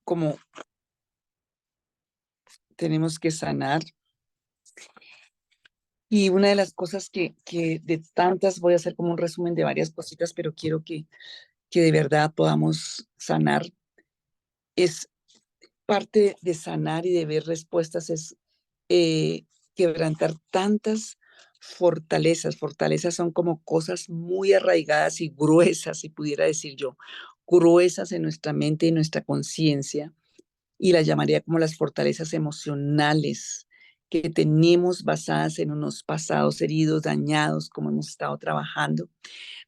como tenemos que sanar. Y una de las cosas que de tantas, voy a hacer como un resumen de varias cositas, pero quiero que de verdad podamos sanar. Es parte de sanar y de ver respuestas, es quebrantar tantas fortalezas. Fortalezas son como cosas muy arraigadas y gruesas, si pudiera decir yo, gruesas en nuestra mente y nuestra conciencia, y las llamaría como las fortalezas emocionales que tenemos basadas en unos pasados heridos, dañados, como hemos estado trabajando.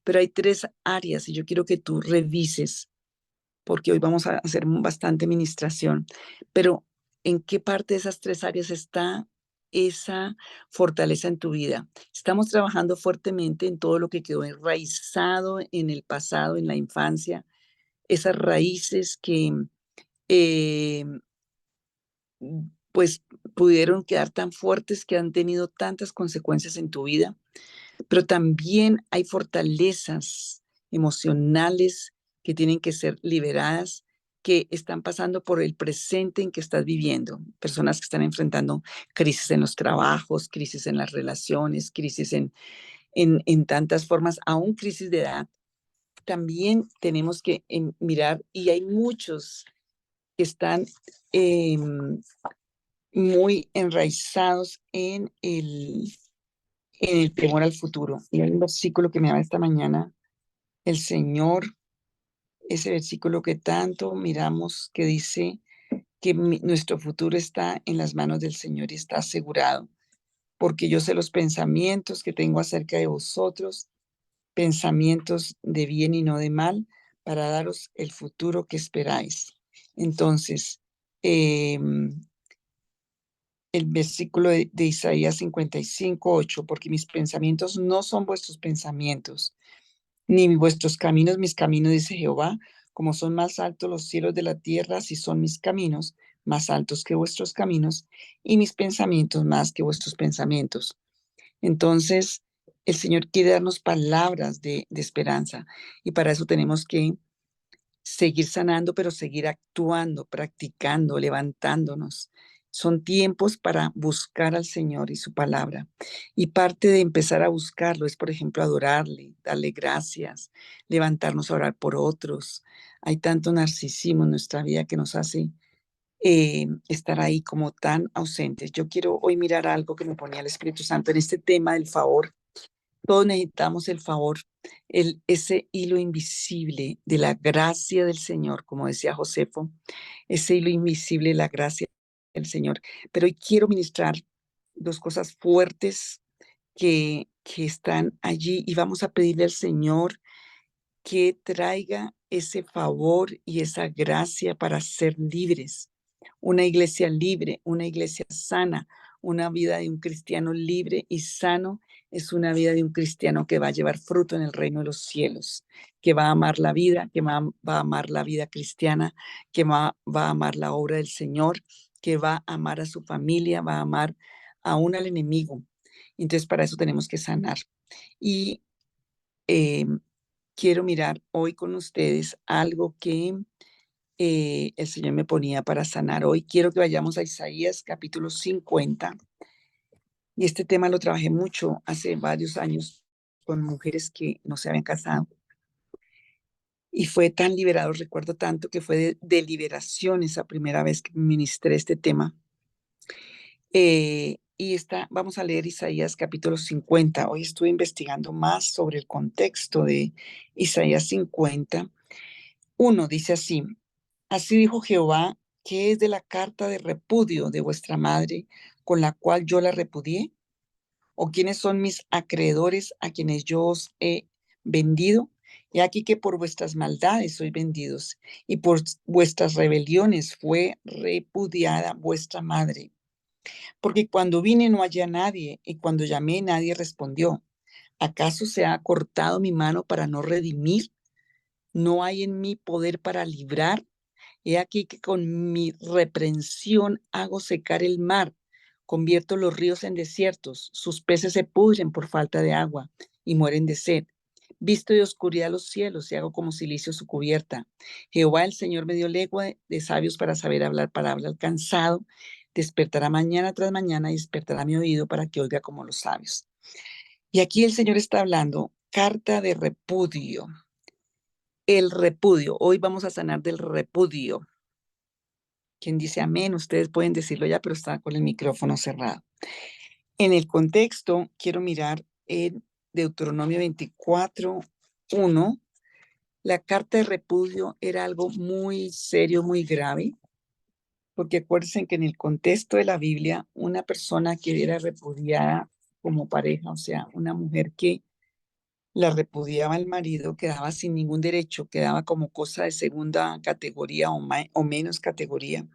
Pero hay tres áreas y yo quiero que tú revises, porque hoy vamos a hacer bastante ministración, pero ¿en qué parte de esas tres áreas está esa fortaleza en tu vida? Estamos trabajando fuertemente en todo lo que quedó enraizado en el pasado, en la infancia, esas raíces que eh, pues pudieron quedar tan fuertes, que han tenido tantas consecuencias en tu vida, pero también hay fortalezas emocionales que tienen que ser liberadas, que están pasando por el presente en que estás viviendo. Personas que están enfrentando crisis en los trabajos, crisis en las relaciones, crisis en tantas formas, aún crisis de edad. También tenemos que mirar, y hay muchos que están muy enraizados en el temor al futuro. Y hay un versículo que me daba esta mañana el Señor, ese versículo que tanto miramos, que dice que nuestro futuro está en las manos del Señor y está asegurado, porque yo sé los pensamientos que tengo acerca de vosotros, pensamientos de bien y no de mal, para daros el futuro que esperáis. Entonces, el versículo de Isaías 55:8, porque mis pensamientos no son vuestros pensamientos, ni vuestros caminos mis caminos, dice Jehová. Como son más altos los cielos de la tierra, así son mis caminos más altos que vuestros caminos, y mis pensamientos más que vuestros pensamientos. Entonces, el Señor quiere darnos palabras de esperanza, y para eso tenemos que seguir sanando, pero seguir actuando, practicando, levantándonos. Son tiempos para buscar al Señor y su palabra. Y parte de empezar a buscarlo es, por ejemplo, adorarle, darle gracias, levantarnos a orar por otros. Hay tanto narcisismo en nuestra vida que nos hace estar ahí como tan ausentes. Yo quiero hoy mirar algo que me ponía el Espíritu Santo en este tema del favor. Todos necesitamos el favor, ese hilo invisible de la gracia del Señor, como decía Josefo, ese hilo invisible de la gracia del Señor. Pero hoy quiero ministrar dos cosas fuertes que están allí, y vamos a pedirle al Señor que traiga ese favor y esa gracia para ser libres. Una iglesia libre, una iglesia sana, una vida de un cristiano libre y sano es una vida de un cristiano que va a llevar fruto en el reino de los cielos, que va a amar la vida, que va a amar la vida cristiana, que va a amar la obra del Señor, que va a amar a su familia, va a amar aún al enemigo. Entonces, para eso tenemos que sanar. Y eh, quiero mirar hoy con ustedes algo que el Señor me ponía para sanar hoy. Quiero que vayamos a Isaías capítulo 50. Y este tema lo trabajé mucho hace varios años con mujeres que no se habían casado. Y fue tan liberador, recuerdo tanto que fue de liberación esa primera vez que ministré este tema. Vamos a leer Isaías capítulo 50. Hoy estuve investigando más sobre el contexto de Isaías 50. Uno dice así: así dijo Jehová, ¿qué es de la carta de repudio de vuestra madre con la cual yo la repudié? ¿O quiénes son mis acreedores a quienes yo os he vendido? He aquí que por vuestras maldades sois vendidos, y por vuestras rebeliones fue repudiada vuestra madre. Porque cuando vine no hallé a nadie, y cuando llamé nadie respondió. ¿Acaso se ha cortado mi mano para no redimir? ¿No hay en mí poder para librar? He aquí que con mi reprensión hago secar el mar, convierto los ríos en desiertos, sus peces se pudren por falta de agua y mueren de sed. Visto de oscuridad los cielos y hago como silicio su cubierta. Jehová el Señor me dio lengua de sabios para saber hablar palabra al cansado. Despertará mañana tras mañana y despertará mi oído para que oiga como los sabios. Y aquí el Señor está hablando, carta de repudio. El repudio. Hoy vamos a sanar del repudio. Quien dice amén, ustedes pueden decirlo ya, pero está con el micrófono cerrado. En el contexto, quiero mirar en Deuteronomio 24:1. La carta de repudio era algo muy serio, muy grave, porque acuérdense que en el contexto de la Biblia, una persona que era repudiada como pareja, o sea, una mujer que la repudiaba el marido, quedaba sin ningún derecho, quedaba como cosa de segunda categoría o menos categoría.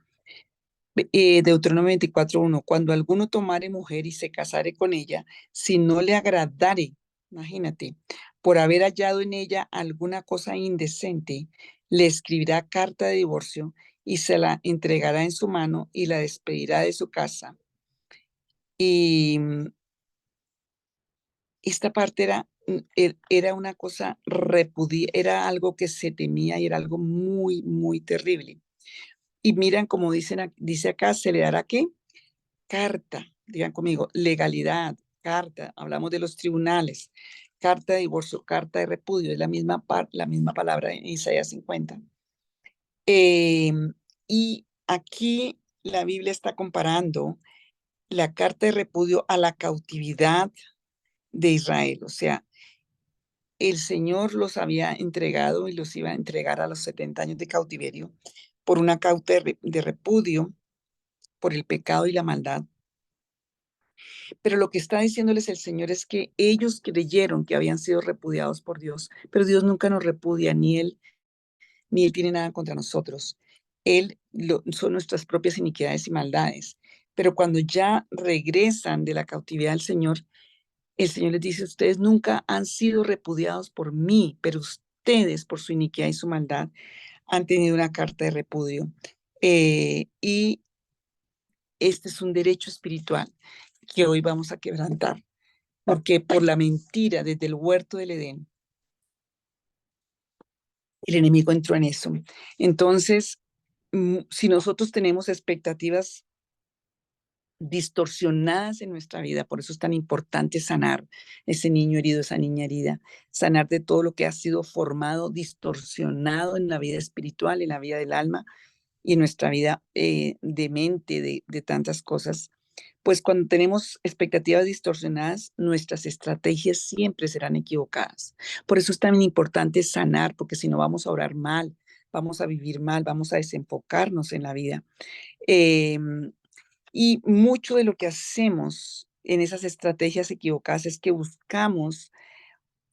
Deuteronomio 24:1, cuando alguno tomare mujer y se casare con ella, si no le agradare, imagínate, por haber hallado en ella alguna cosa indecente, le escribirá carta de divorcio y se la entregará en su mano y la despedirá de su casa. Y esta parte era una cosa era algo que se temía y era algo muy, muy terrible. Y miran, como dice acá, se le dará ¿qué? Carta, digan conmigo, legalidad, carta, hablamos de los tribunales, carta de divorcio, carta de repudio, es la misma palabra en Isaías 50. Y aquí la Biblia está comparando la carta de repudio a la cautividad de Israel, o sea, el Señor los había entregado y los iba a entregar a los 70 años de cautiverio por una cauta de repudio, por el pecado y la maldad. Pero lo que está diciéndoles el Señor es que ellos creyeron que habían sido repudiados por Dios, pero Dios nunca nos repudia, ni Él tiene nada contra nosotros. Son nuestras propias iniquidades y maldades. Pero cuando ya regresan de la cautividad del Señor, el Señor les dice, ustedes nunca han sido repudiados por mí, pero ustedes por su iniquidad y su maldad han tenido una carta de repudio. Y este es un derecho espiritual que hoy vamos a quebrantar, porque por la mentira desde el huerto del Edén, el enemigo entró en eso. Entonces, si nosotros tenemos expectativas distorsionadas en nuestra vida, por eso es tan importante sanar ese niño herido, esa niña herida, sanar de todo lo que ha sido formado, distorsionado en la vida espiritual, en la vida del alma y en nuestra vida de mente, de tantas cosas. Pues cuando tenemos expectativas distorsionadas, nuestras estrategias siempre serán equivocadas. Por eso es tan importante sanar, porque si no vamos a orar mal, vamos a vivir mal, vamos a desenfocarnos en la vida. Y mucho de lo que hacemos en esas estrategias equivocadas es que buscamos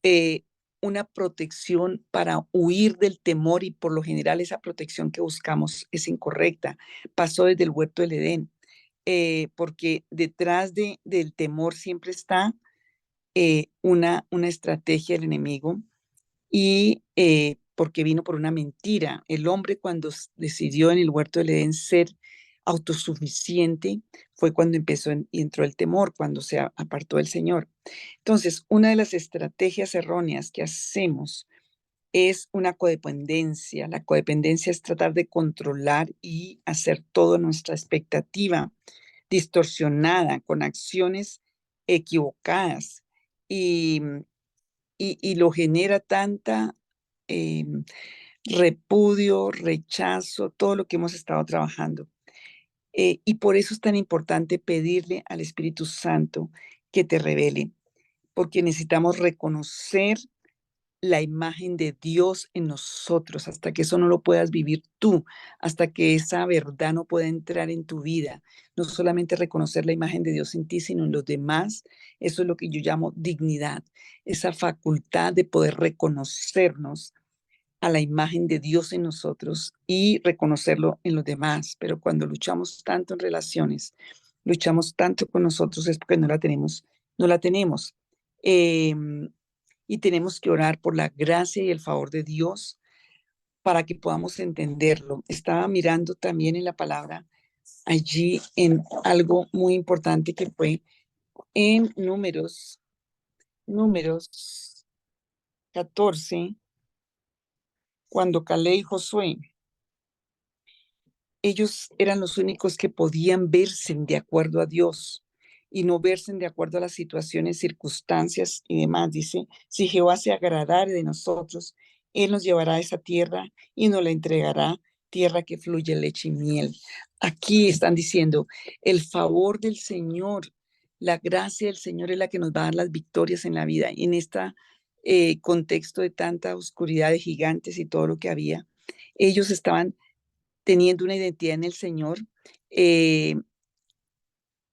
eh, una protección para huir del temor y por lo general esa protección que buscamos es incorrecta. Pasó desde el huerto del Edén, porque detrás del temor siempre está una estrategia del enemigo y porque vino por una mentira. El hombre cuando decidió en el huerto del Edén ser autosuficiente fue cuando y entró el temor, cuando se apartó del Señor. Entonces, una de las estrategias erróneas que hacemos es una codependencia. La codependencia es tratar de controlar y hacer toda nuestra expectativa distorsionada con acciones equivocadas y, y lo genera tanta eh, repudio, rechazo, todo lo que hemos estado trabajando. Y por eso es tan importante pedirle al Espíritu Santo que te revele, porque necesitamos reconocer la imagen de Dios en nosotros, hasta que eso no lo puedas vivir tú, hasta que esa verdad no pueda entrar en tu vida. No solamente reconocer la imagen de Dios en ti, sino en los demás. Eso es lo que yo llamo dignidad, esa facultad de poder reconocernos a la imagen de Dios en nosotros y reconocerlo en los demás. Pero cuando luchamos tanto en relaciones, luchamos tanto con nosotros es porque no la tenemos, no la tenemos. Y tenemos que orar por la gracia y el favor de Dios para que podamos entenderlo. Estaba mirando también en la palabra allí en algo muy importante que fue en Números 14, cuando Caleb y Josué, ellos eran los únicos que podían verse de acuerdo a Dios y no verse de acuerdo a las situaciones, circunstancias y demás. Dice, si Jehová se agradare de nosotros, Él nos llevará a esa tierra y nos la entregará, tierra que fluye leche y miel. Aquí están diciendo, el favor del Señor, la gracia del Señor es la que nos va a dar las victorias en la vida. Y en este contexto de tanta oscuridad de gigantes y todo lo que había, ellos estaban teniendo una identidad en el Señor eh,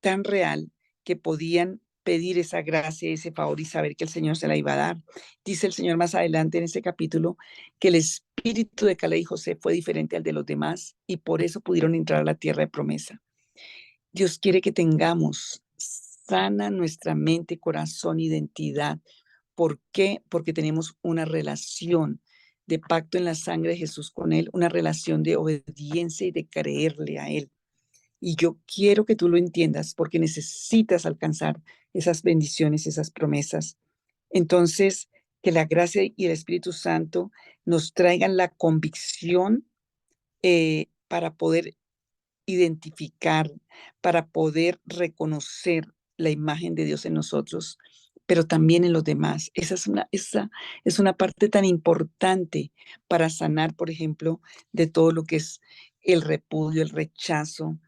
tan real que podían pedir esa gracia, ese favor y saber que el Señor se la iba a dar. Dice el Señor más adelante en este capítulo que el espíritu de Caleb y José fue diferente al de los demás y por eso pudieron entrar a la tierra de promesa. Dios quiere que tengamos sana nuestra mente, corazón, identidad. ¿Por qué? Porque tenemos una relación de pacto en la sangre de Jesús con Él, una relación de obediencia y de creerle a Él. Y yo quiero que tú lo entiendas porque necesitas alcanzar esas bendiciones, esas promesas. Entonces, que la gracia y el Espíritu Santo nos traigan la convicción para poder identificar, para poder reconocer la imagen de Dios en nosotros, pero también en los demás. Esa es una parte tan importante para sanar, por ejemplo, de todo lo que es el repudio, el rechazo,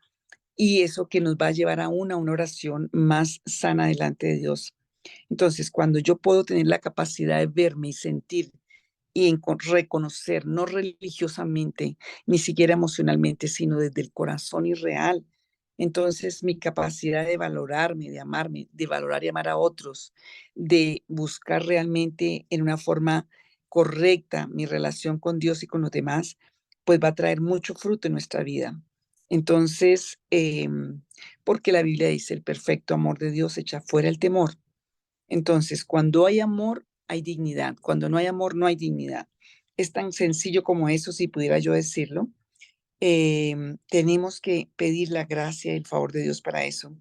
y eso que nos va a llevar a una oración más sana delante de Dios. Entonces, cuando yo puedo tener la capacidad de verme y sentir y reconocer, no religiosamente, ni siquiera emocionalmente, sino desde el corazón y real. Entonces, mi capacidad de valorarme, de amarme, de valorar y amar a otros, de buscar realmente en una forma correcta mi relación con Dios y con los demás, pues va a traer mucho fruto en nuestra vida. Entonces, porque la Biblia dice, el perfecto amor de Dios echa fuera el temor. Entonces, cuando hay amor, hay dignidad. Cuando no hay amor, no hay dignidad. Es tan sencillo como eso, si pudiera yo decirlo. Tenemos que pedir la gracia y el favor de Dios para eso.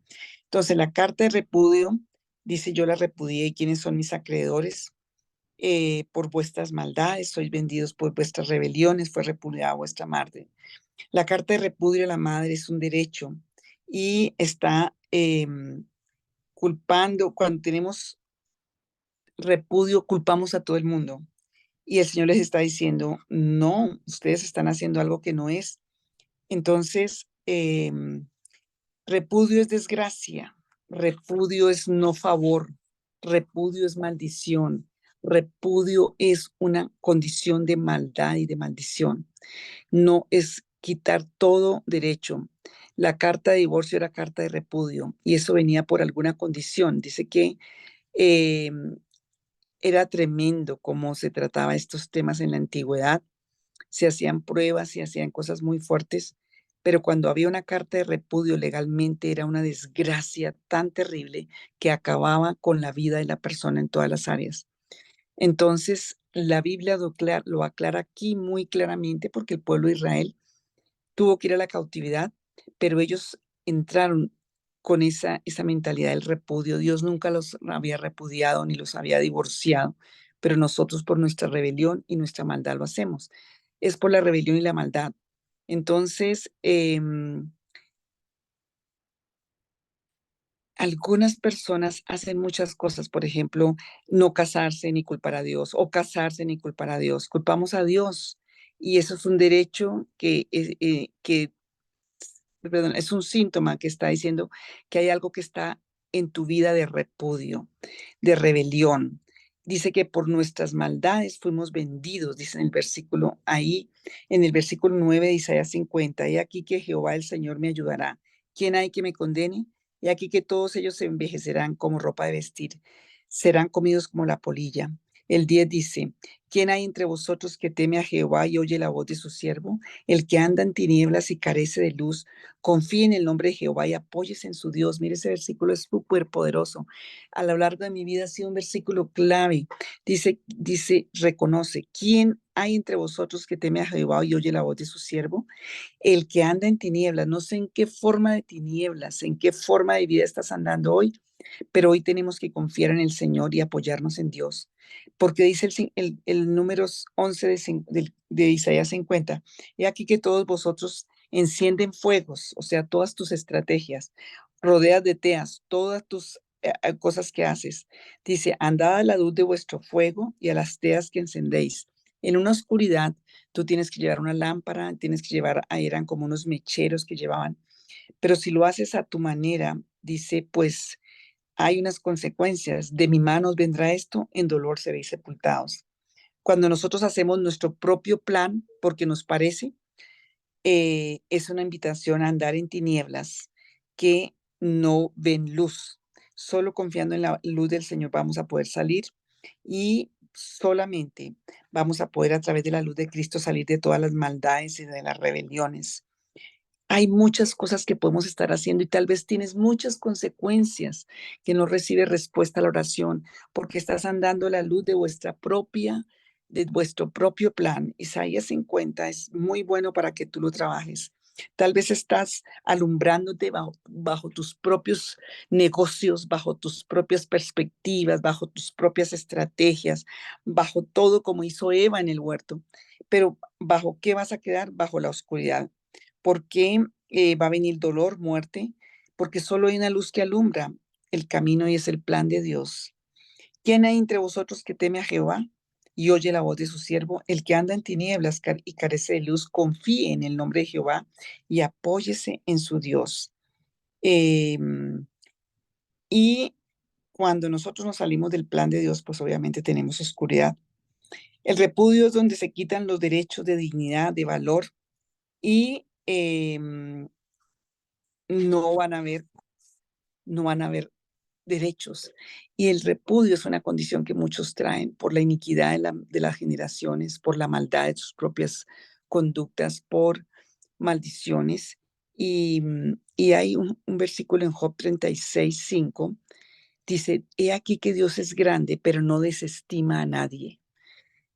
Entonces, la carta de repudio dice, yo la repudié, ¿quiénes son mis acreedores? Por vuestras maldades, sois vendidos por vuestras rebeliones, fue repudiada vuestra madre. La carta de repudio a la madre es un derecho y está culpando, cuando tenemos repudio, culpamos a todo el mundo. Y el Señor les está diciendo, no, ustedes están haciendo algo que no es. Entonces, repudio es desgracia, repudio es no favor, repudio es maldición, repudio es una condición de maldad y de maldición. No es quitar todo derecho. La carta de divorcio era carta de repudio y eso venía por alguna condición. Dice que eh, era tremendo cómo se trataba estos temas en la antigüedad. Se hacían pruebas, se hacían cosas muy fuertes, pero cuando había una carta de repudio legalmente era una desgracia tan terrible que acababa con la vida de la persona en todas las áreas. Entonces, la Biblia lo aclara aquí muy claramente porque el pueblo de Israel tuvo que ir a la cautividad, pero ellos entraron con esa mentalidad del repudio. Dios nunca los había repudiado ni los había divorciado, pero nosotros por nuestra rebelión y nuestra maldad lo hacemos. Es por la rebelión y la maldad. Entonces, algunas personas hacen muchas cosas, por ejemplo, no casarse ni culpar a Dios, o casarse ni culpar a Dios. Culpamos a Dios y eso es un derecho que perdón, es un síntoma que está diciendo que hay algo que está en tu vida de repudio, de rebelión. Dice que por nuestras maldades fuimos vendidos, dice en el versículo ahí, en el versículo 9 de Isaías 50. He aquí que Jehová el Señor me ayudará. ¿Quién hay que me condene? He aquí que todos ellos se envejecerán como ropa de vestir, serán comidos como la polilla. El 10 dice, ¿Quién hay entre vosotros que teme a Jehová y oye la voz de su siervo? El que anda en tinieblas y carece de luz, confíe en el nombre de Jehová y apóyese en su Dios. Mire, ese versículo es súper poderoso. A lo largo de mi vida ha sido un versículo clave. Dice, reconoce, ¿quién hay entre vosotros que teme a Jehová y oye la voz de su siervo? El que anda en tinieblas, no sé en qué forma de tinieblas, en qué forma de vida estás andando hoy, pero hoy tenemos que confiar en el Señor y apoyarnos en Dios. Porque dice el números 11 de Isaías 50, he aquí que todos vosotros encienden fuegos, o sea, todas tus estrategias, rodeas de teas, todas tus cosas que haces. Dice, andad a la luz de vuestro fuego y a las teas que encendéis. En una oscuridad, tú tienes que llevar una lámpara, tienes que llevar, ahí eran como unos mecheros que llevaban, pero si lo haces a tu manera, dice, pues hay unas consecuencias. De mi manos vendrá esto, en dolor seréis sepultados. Cuando nosotros hacemos nuestro propio plan, porque nos parece, es una invitación a andar en tinieblas que no ven luz. Solo confiando en la luz del Señor vamos a poder salir y solamente vamos a poder a través de la luz de Cristo salir de todas las maldades y de las rebeliones. Hay muchas cosas que podemos estar haciendo y tal vez tienes muchas consecuencias que no recibes respuesta a la oración porque estás andando a la luz de vuestro propio plan. Isaías 50 es muy bueno para que tú lo trabajes. Tal vez estás alumbrándote bajo tus propios negocios, bajo tus propias perspectivas, bajo tus propias estrategias, bajo todo como hizo Eva en el huerto. Pero ¿bajo qué vas a quedar? Bajo la oscuridad. ¿Por qué va a venir dolor, muerte? Porque solo hay una luz que alumbra el camino y es el plan de Dios. ¿Quién hay entre vosotros que teme a Jehová y oye la voz de su siervo? El que anda en tinieblas y carece de luz, confíe en el nombre de Jehová y apóyese en su Dios. Y cuando nosotros nos salimos del plan de Dios, pues obviamente tenemos oscuridad. El repudio es donde se quitan los derechos de dignidad, de valor y no van a haber no van a haber derechos. Y el repudio es una condición que muchos traen por la iniquidad de las generaciones, por la maldad de sus propias conductas, por maldiciones. Y hay un versículo en Job 36:5, dice, he aquí que Dios es grande, pero no desestima a nadie.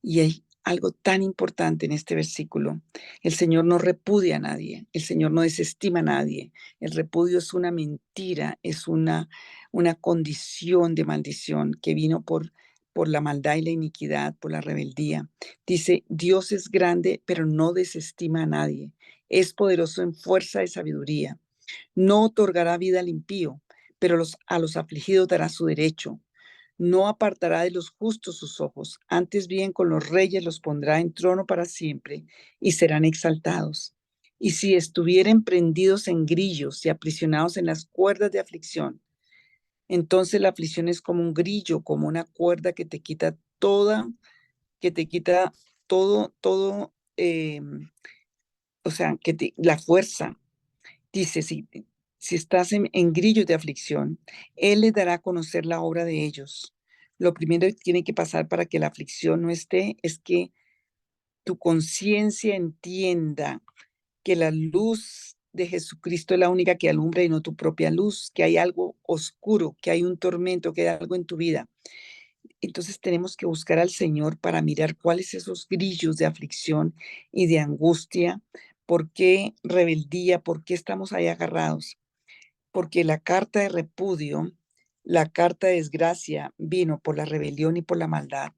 Y hay algo tan importante en este versículo. El Señor no repudia a nadie, el Señor no desestima a nadie. El repudio es una mentira, es una condición de maldición que vino por la maldad y la iniquidad, por la rebeldía. Dice, Dios es grande, pero no desestima a nadie. Es poderoso en fuerza y sabiduría. No otorgará vida al impío, pero a los afligidos dará su derecho. No apartará de los justos sus ojos, antes bien con los reyes los pondrá en trono para siempre y serán exaltados. Y si estuvieren prendidos en grillos y aprisionados en las cuerdas de aflicción, entonces la aflicción es como un grillo, como una cuerda que te quita que te quita todo, o sea, la fuerza. Dice, si estás en grillos de aflicción, Él les dará a conocer la obra de ellos. Lo primero que tiene que pasar para que la aflicción no esté es que tu conciencia entienda que la luz de Jesucristo es la única que alumbra y no tu propia luz, que hay algo oscuro, que hay un tormento, que hay algo en tu vida. Entonces tenemos que buscar al Señor para mirar cuáles esos grillos de aflicción y de angustia, por qué rebeldía, por qué estamos ahí agarrados, porque la carta de repudio, la carta de desgracia vino por la rebelión y por la maldad.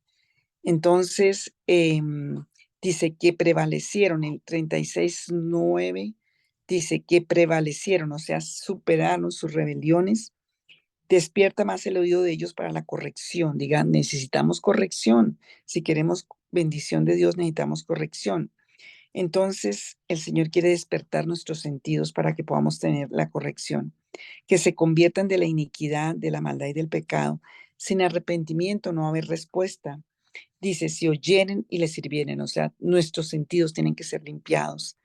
Entonces, dice que prevalecieron, en 36:9, dice que prevalecieron, o sea, superaron sus rebeliones. Despierta más el oído de ellos para la corrección. Digan, necesitamos corrección. Si queremos bendición de Dios, necesitamos corrección. Entonces, el Señor quiere despertar nuestros sentidos para que podamos tener la corrección, que se conviertan de la iniquidad, de la maldad y del pecado. Sin arrepentimiento no va a haber respuesta. Dice, si oyeren y les sirvieren, o sea, nuestros sentidos tienen que ser limpiados.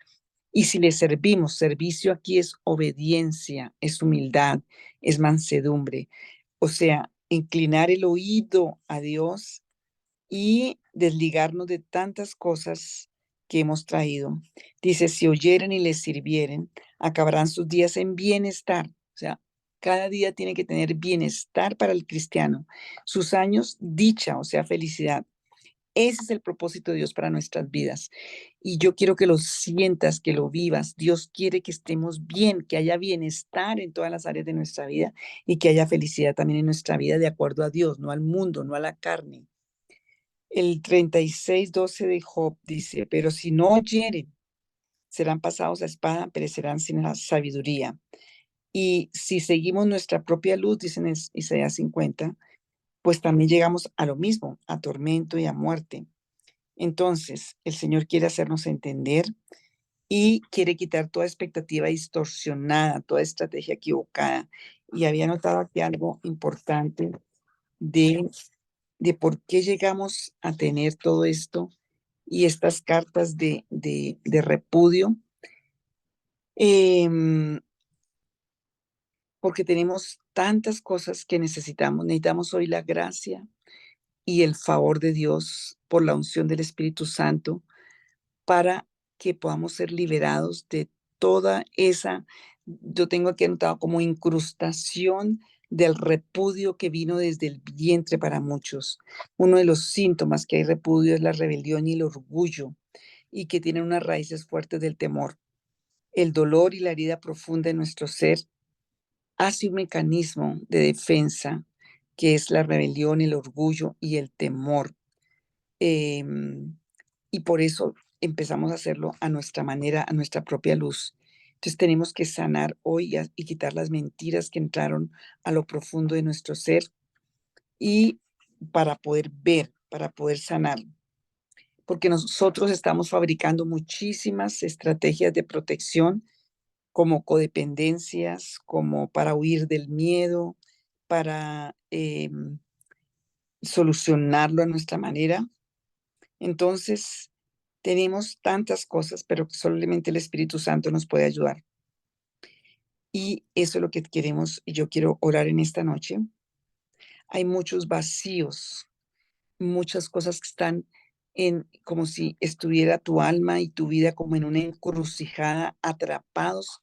Y si les servimos, servicio aquí es obediencia, es humildad, es mansedumbre. O sea, inclinar el oído a Dios y desligarnos de tantas cosas que hemos traído. Dice, si oyeren y les sirvieren, acabarán sus días en bienestar. O sea, cada día tiene que tener bienestar para el cristiano. Sus años, dicha, o sea, felicidad. Ese es el propósito de Dios para nuestras vidas. Y yo quiero que lo sientas, que lo vivas. Dios quiere que estemos bien, que haya bienestar en todas las áreas de nuestra vida y que haya felicidad también en nuestra vida de acuerdo a Dios, no al mundo, no a la carne. El 36:12 de Job dice, pero si no oyeren, serán pasados a espada, perecerán sin la sabiduría. Y si seguimos nuestra propia luz, dice en Isaías 50, pues también llegamos a lo mismo, a tormento y a muerte. Entonces, el Señor quiere hacernos entender y quiere quitar toda expectativa distorsionada, toda estrategia equivocada. Y había notado aquí algo importante de, de por qué llegamos a tener todo esto y estas cartas de repudio, em, porque tenemos tantas cosas que necesitamos. Necesitamos hoy la gracia y el favor de Dios por la unción del Espíritu Santo para que podamos ser liberados de toda esa, yo tengo aquí anotado como incrustación del repudio que vino desde el vientre para muchos. Uno de los síntomas que hay repudio es la rebelión y el orgullo, y que tienen unas raíces fuertes del temor. El dolor y la herida profunda en nuestro ser hace un mecanismo de defensa que es la rebelión, el orgullo y el temor. Em, y por eso empezamos a hacerlo a nuestra manera, a nuestra propia luz. Entonces tenemos que sanar hoy y quitar las mentiras que entraron a lo profundo de nuestro ser y para poder ver, para poder sanar. Porque nosotros estamos fabricando muchísimas estrategias de protección como codependencias, como para huir del miedo, para solucionarlo a nuestra manera. Entonces, tenemos tantas cosas, pero que solamente el Espíritu Santo nos puede ayudar. Y eso es lo que queremos, y yo quiero orar en esta noche. Hay muchos vacíos, muchas cosas que están en, como si estuviera tu alma y tu vida como en una encrucijada, atrapados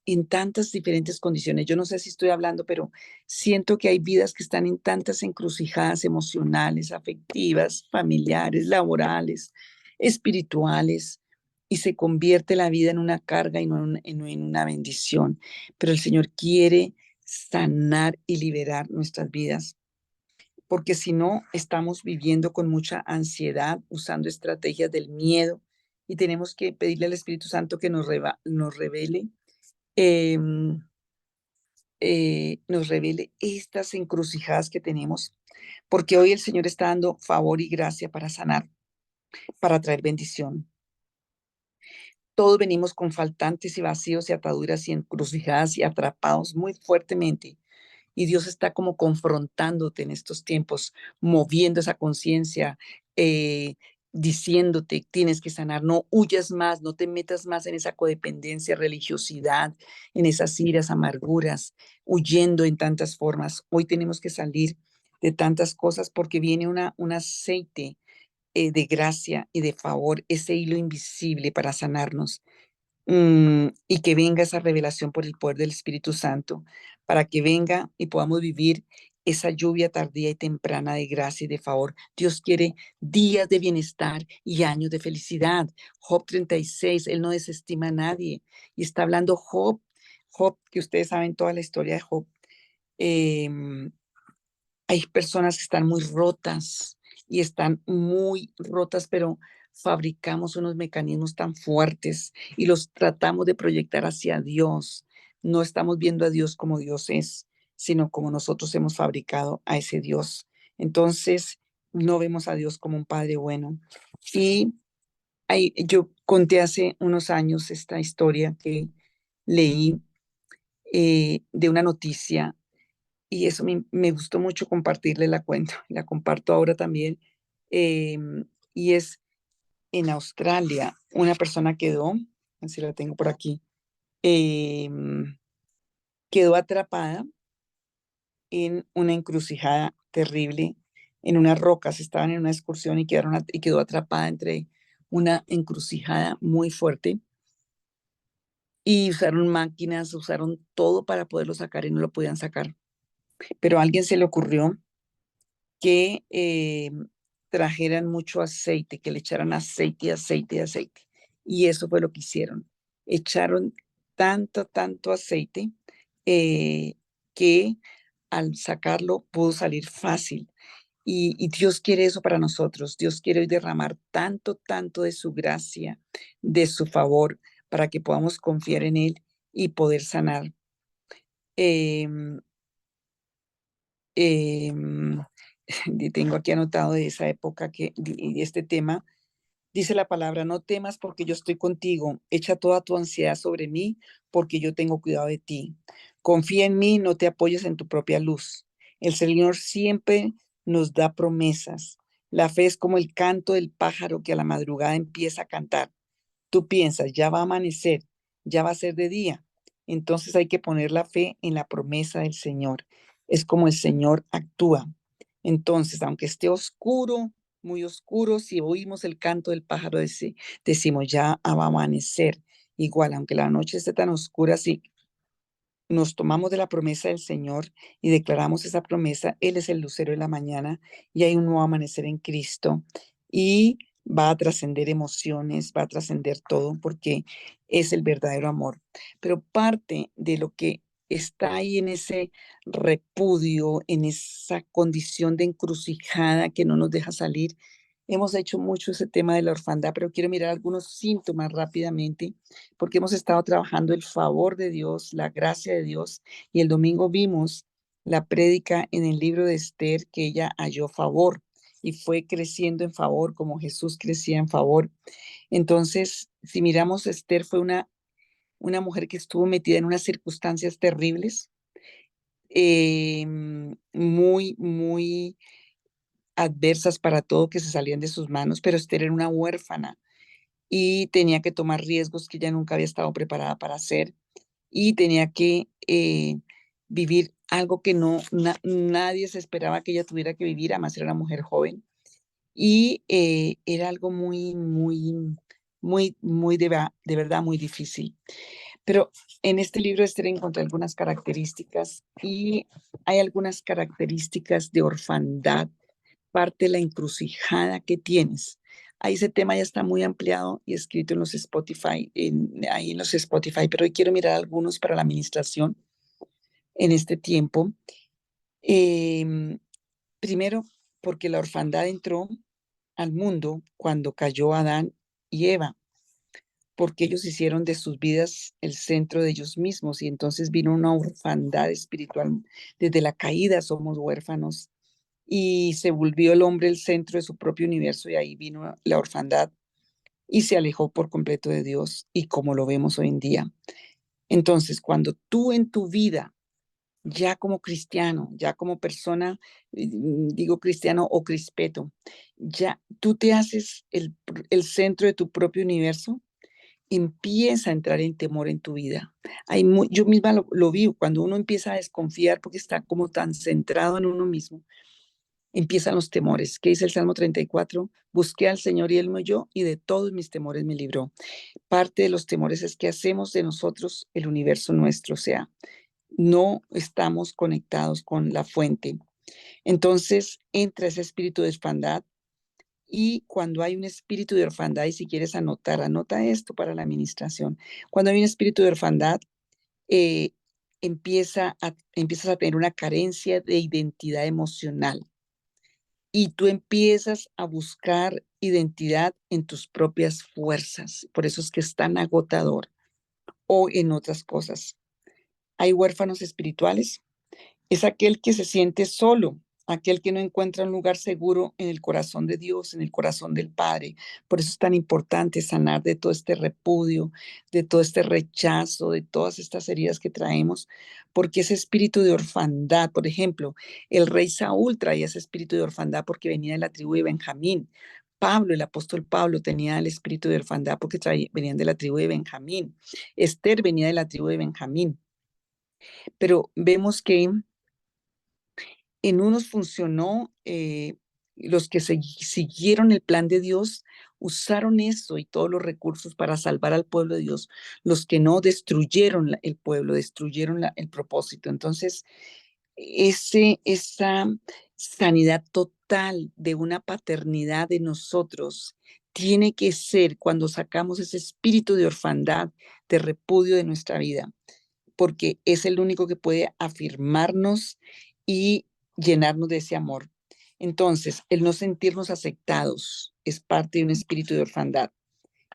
en tantas diferentes condiciones. Yo no sé si estoy hablando, pero siento que hay vidas que están en tantas encrucijadas emocionales, afectivas, familiares, laborales, espirituales, y se convierte la vida en una carga y no en una bendición. Pero el Señor quiere sanar y liberar nuestras vidas, porque si no, estamos viviendo con mucha ansiedad, usando estrategias del miedo, y tenemos que pedirle al Espíritu Santo que nos revele em, nos revele estas encrucijadas que tenemos, porque hoy el Señor está dando favor y gracia para sanar, para traer bendición. Todos venimos con faltantes y vacíos y ataduras y encrucijadas y atrapados muy fuertemente. Y Dios está como confrontándote en estos tiempos, moviendo esa conciencia, eh, diciéndote, tienes que sanar, no huyas más, no te metas más en esa codependencia, religiosidad, en esas iras, amarguras, huyendo en tantas formas. Hoy tenemos que salir de tantas cosas porque viene un aceite de gracia y de favor, ese hilo invisible para sanarnos. Y que venga esa revelación por el poder del Espíritu Santo, para que venga y podamos vivir esa lluvia tardía y temprana de gracia y de favor. Dios quiere días de bienestar y años de felicidad. Job 36, Él no desestima a nadie. Y está hablando Job, Job, que ustedes saben toda la historia de Job. em, Hay personas que están muy rotas y están muy rotas, pero fabricamos unos mecanismos tan fuertes y los tratamos de proyectar hacia Dios. No estamos viendo a Dios como Dios es, sino como nosotros hemos fabricado a ese Dios. Entonces, no vemos a Dios como un Padre bueno. Y yo conté hace unos años esta historia que leí de una noticia y eso me gustó mucho compartirle la cuento, la comparto ahora también. Y es en Australia, una persona quedó, así la tengo por aquí, em, quedó atrapada en una encrucijada terrible en unas rocas, estaban en una excursión y y quedó atrapada entre una encrucijada muy fuerte y usaron máquinas, usaron todo para poderlo sacar y no lo podían sacar. Pero a alguien se le ocurrió que trajeran mucho aceite, que le echaran aceite y aceite y aceite. Y eso fue lo que hicieron. Echaron tanto, tanto aceite que al sacarlo pudo salir fácil. Y Dios quiere eso para nosotros. Dios quiere hoy derramar tanto, tanto de su gracia, de su favor, para que podamos confiar en Él y poder sanar. Em, em, tengo aquí anotado de esa época y este tema. Dice la palabra, no temas porque yo estoy contigo. Echa toda tu ansiedad sobre mí porque yo tengo cuidado de ti. Confía en mí, no te apoyes en tu propia luz. El Señor siempre nos da promesas. La fe es como el canto del pájaro que a la madrugada empieza a cantar. Tú piensas, ya va a amanecer, ya va a ser de día. Entonces hay que poner la fe en la promesa del Señor. Es como el Señor actúa. Entonces, aunque esté oscuro, muy oscuro, si oímos el canto del pájaro, decimos, ya va a amanecer. Igual, aunque la noche esté tan oscura, si nos tomamos de la promesa del Señor y declaramos esa promesa, Él es el lucero de la mañana y hay un nuevo amanecer en Cristo y va a trascender emociones, va a trascender todo porque es el verdadero amor. Pero parte de lo que está ahí en ese repudio, en esa condición de encrucijada que no nos deja salir, hemos hecho mucho ese tema de la orfandad, pero quiero mirar algunos síntomas rápidamente porque hemos estado trabajando el favor de Dios, la gracia de Dios, y el domingo vimos la prédica en el libro de Esther que ella halló favor y fue creciendo en favor como Jesús crecía en favor. Entonces, si miramos, Esther fue una mujer que estuvo metida en unas circunstancias terribles, muy, muy adversas para todo que se salían de sus manos, pero Esther era una huérfana y tenía que tomar riesgos que ella nunca había estado preparada para hacer y tenía que vivir algo que nadie se esperaba que ella tuviera que vivir, además era una mujer joven, y era algo muy, muy, muy, muy de verdad muy difícil. Pero en este libro de Esther encontré algunas características y hay algunas características de orfandad, parte de la encrucijada que tienes. Ahí ese tema ya está muy ampliado y escrito en los Spotify, ahí en los Spotify, pero hoy quiero mirar algunos para la administración en este tiempo. Em, Primero, porque la orfandad entró al mundo cuando cayó Adán y Eva, porque ellos hicieron de sus vidas el centro de ellos mismos y entonces vino una orfandad espiritual. Desde la caída somos huérfanos y se volvió el hombre el centro de su propio universo y ahí vino la orfandad y se alejó por completo de Dios y como lo vemos hoy en día. Entonces, cuando tú en tu vida, ya como cristiano, ya como persona, digo cristiano o crispeto, ya tú te haces el centro de tu propio universo, empieza a entrar en temor en tu vida. Yo misma lo vi, cuando uno empieza a desconfiar porque está como tan centrado en uno mismo, empiezan los temores. ¿Qué dice el Salmo 34? Busqué al Señor y Él me oyó y de todos mis temores me libró. Parte de los temores es que hacemos de nosotros el universo nuestro, o sea, no estamos conectados con la fuente. Entonces entra ese espíritu de orfandad y cuando hay un espíritu de orfandad, y si quieres anotar, anota esto para la administración. Cuando hay un espíritu de orfandad, eh, empiezas a tener una carencia de identidad emocional y tú empiezas a buscar identidad en tus propias fuerzas. Por eso es que es tan agotador o en otras cosas. Hay huérfanos espirituales. Es aquel que se siente solo, aquel que no encuentra un lugar seguro en el corazón de Dios, en el corazón del Padre. Por eso es tan importante sanar de todo este repudio, de todo este rechazo, de todas estas heridas que traemos, porque ese espíritu de orfandad, por ejemplo, el rey Saúl traía ese espíritu de orfandad porque venía de la tribu de Benjamín. Pablo, el apóstol Pablo, tenía el espíritu de orfandad porque venían de la tribu de Benjamín. Esther venía de la tribu de Benjamín. Pero vemos que en unos funcionó los que siguieron el plan de Dios, usaron eso y todos los recursos para salvar al pueblo de Dios. Los que no destruyeron el pueblo, destruyeron el propósito. Entonces, esa sanidad total de una paternidad de nosotros tiene que ser cuando sacamos ese espíritu de orfandad, de repudio de nuestra vida, porque es el único que puede afirmarnos y llenarnos de ese amor. Entonces, el no sentirnos aceptados es parte de un espíritu de orfandad.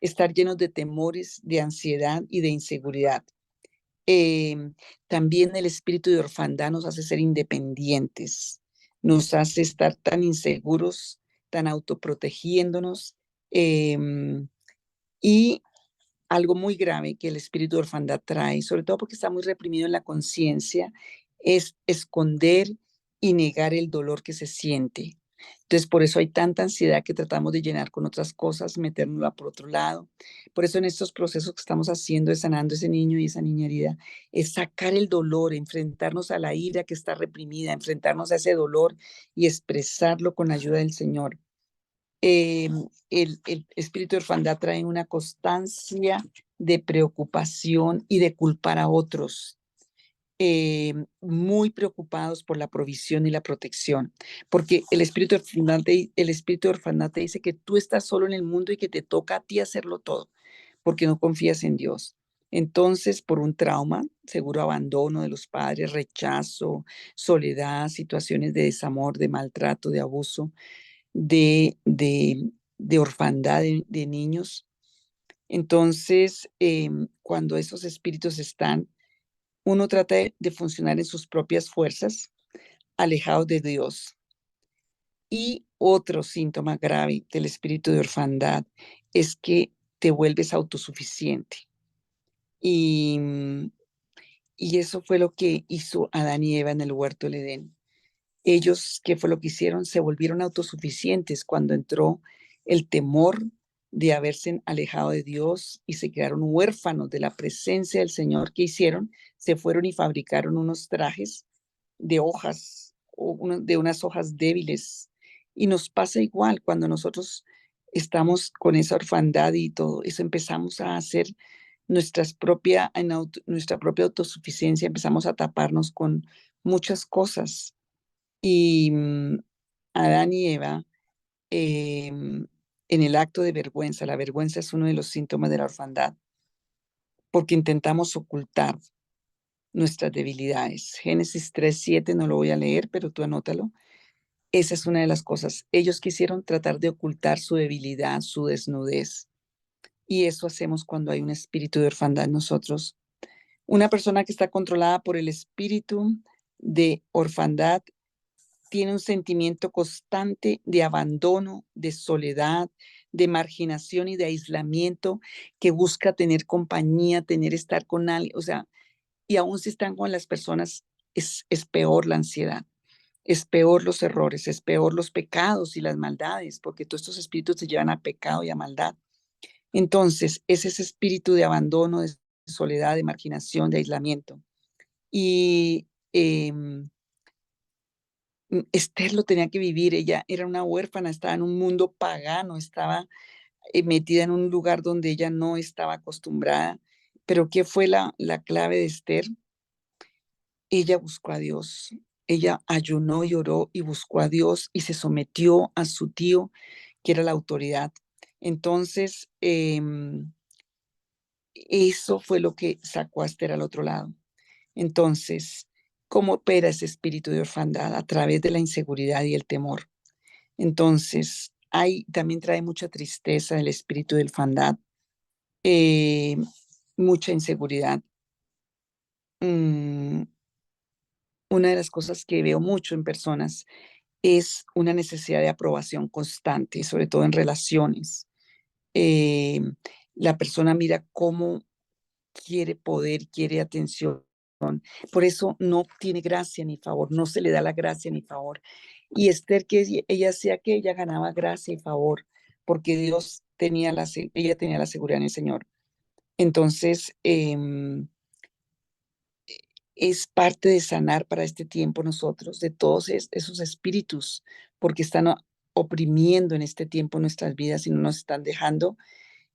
Estar llenos de temores, de ansiedad y de inseguridad. También el espíritu de orfandad nos hace ser independientes, nos hace estar tan inseguros, tan autoprotegiéndonos. Y algo muy grave que el espíritu de orfandad trae, sobre todo porque está muy reprimido en la conciencia, es esconder y negar el dolor que se siente. Entonces, por eso hay tanta ansiedad que tratamos de llenar con otras cosas, metérnosla por otro lado. Por eso en estos procesos que estamos haciendo de sanando ese niño y esa niña herida, es sacar el dolor, enfrentarnos a la ira que está reprimida, enfrentarnos a ese dolor y expresarlo con la ayuda del Señor. eh, el espíritu de orfandad trae una constancia de preocupación y de culpar a otros, muy preocupados por la provisión y la protección, porque el espíritu de orfandad te dice que tú estás solo en el mundo y que te toca a ti hacerlo todo, porque no confías en Dios. Entonces, por un trauma, seguro abandono de los padres, rechazo, soledad, situaciones de desamor, de maltrato, de abuso, de orfandad de niños. Entonces, cuando esos espíritus están, uno trata de funcionar en sus propias fuerzas, alejados de Dios. Y otro síntoma grave del espíritu de orfandad es que te vuelves autosuficiente. Y, y eso fue lo que hizo Adán y Eva en el huerto del Edén. Ellos, ¿qué fue lo que hicieron? Se volvieron autosuficientes cuando entró el temor de haberse alejado de Dios y se quedaron huérfanos de la presencia del Señor. ¿Qué hicieron? Se fueron y fabricaron unos trajes de hojas o de unas hojas débiles. Y nos pasa igual cuando nosotros estamos con esa orfandad y todo eso, empezamos a hacer nuestra propia autosuficiencia, empezamos a taparnos con muchas cosas. Y Adán y Eva, en el acto de vergüenza, la vergüenza es uno de los síntomas de la orfandad, porque intentamos ocultar nuestras debilidades. Génesis 3:7 no lo voy a leer, pero tú anótalo. Esa es una de las cosas. Ellos quisieron tratar de ocultar su debilidad, su desnudez. Y eso hacemos cuando hay un espíritu de orfandad en nosotros. Una persona que está controlada por el espíritu de orfandad tiene un sentimiento constante de abandono, de soledad, de marginación y de aislamiento, que busca tener compañía, estar con alguien, o sea, y aún si están con las personas, es peor la ansiedad, es peor los errores, es peor los pecados y las maldades, porque todos estos espíritus te llevan a pecado y a maldad. Entonces, es ese espíritu de abandono, de soledad, de marginación, de aislamiento. Y Esther lo tenía que vivir, ella era una huérfana, estaba en un mundo pagano, estaba metida en un lugar donde ella no estaba acostumbrada. Pero ¿qué fue la clave de Esther? Ella buscó a Dios, ella ayunó y oró y buscó a Dios y se sometió a su tío, que era la autoridad. Entonces, eso fue lo que sacó a Esther al otro lado. Entonces, ¿cómo opera ese espíritu de orfandad? A través de la inseguridad y el temor. Entonces, también trae mucha tristeza el espíritu del orfandad, eh, mucha inseguridad. Mm, una de las cosas que veo mucho en personas es una necesidad de aprobación constante, sobre todo en relaciones. Eh, la persona mira cómo quiere poder, quiere atención. Por eso no tiene gracia ni favor, no se le da la gracia ni favor. Y Esther, que ella hacía que ella ganaba gracia y favor, porque ella tenía la seguridad en el Señor. Entonces, es parte de sanar para este tiempo nosotros, de todos esos espíritus, porque están oprimiendo en este tiempo nuestras vidas y no nos están dejando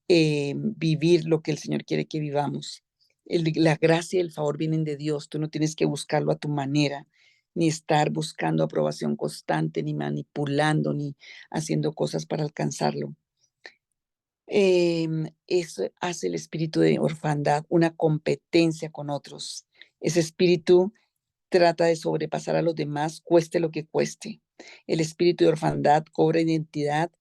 vivir lo que el Señor quiere que vivamos. La gracia y el favor vienen de Dios. Tú no tienes que buscarlo a tu manera, ni estar buscando aprobación constante, ni manipulando, ni haciendo cosas para alcanzarlo. Eso hace el espíritu de orfandad, una competencia con otros. Ese espíritu trata de sobrepasar a los demás, cueste lo que cueste. El espíritu de orfandad cobra identidad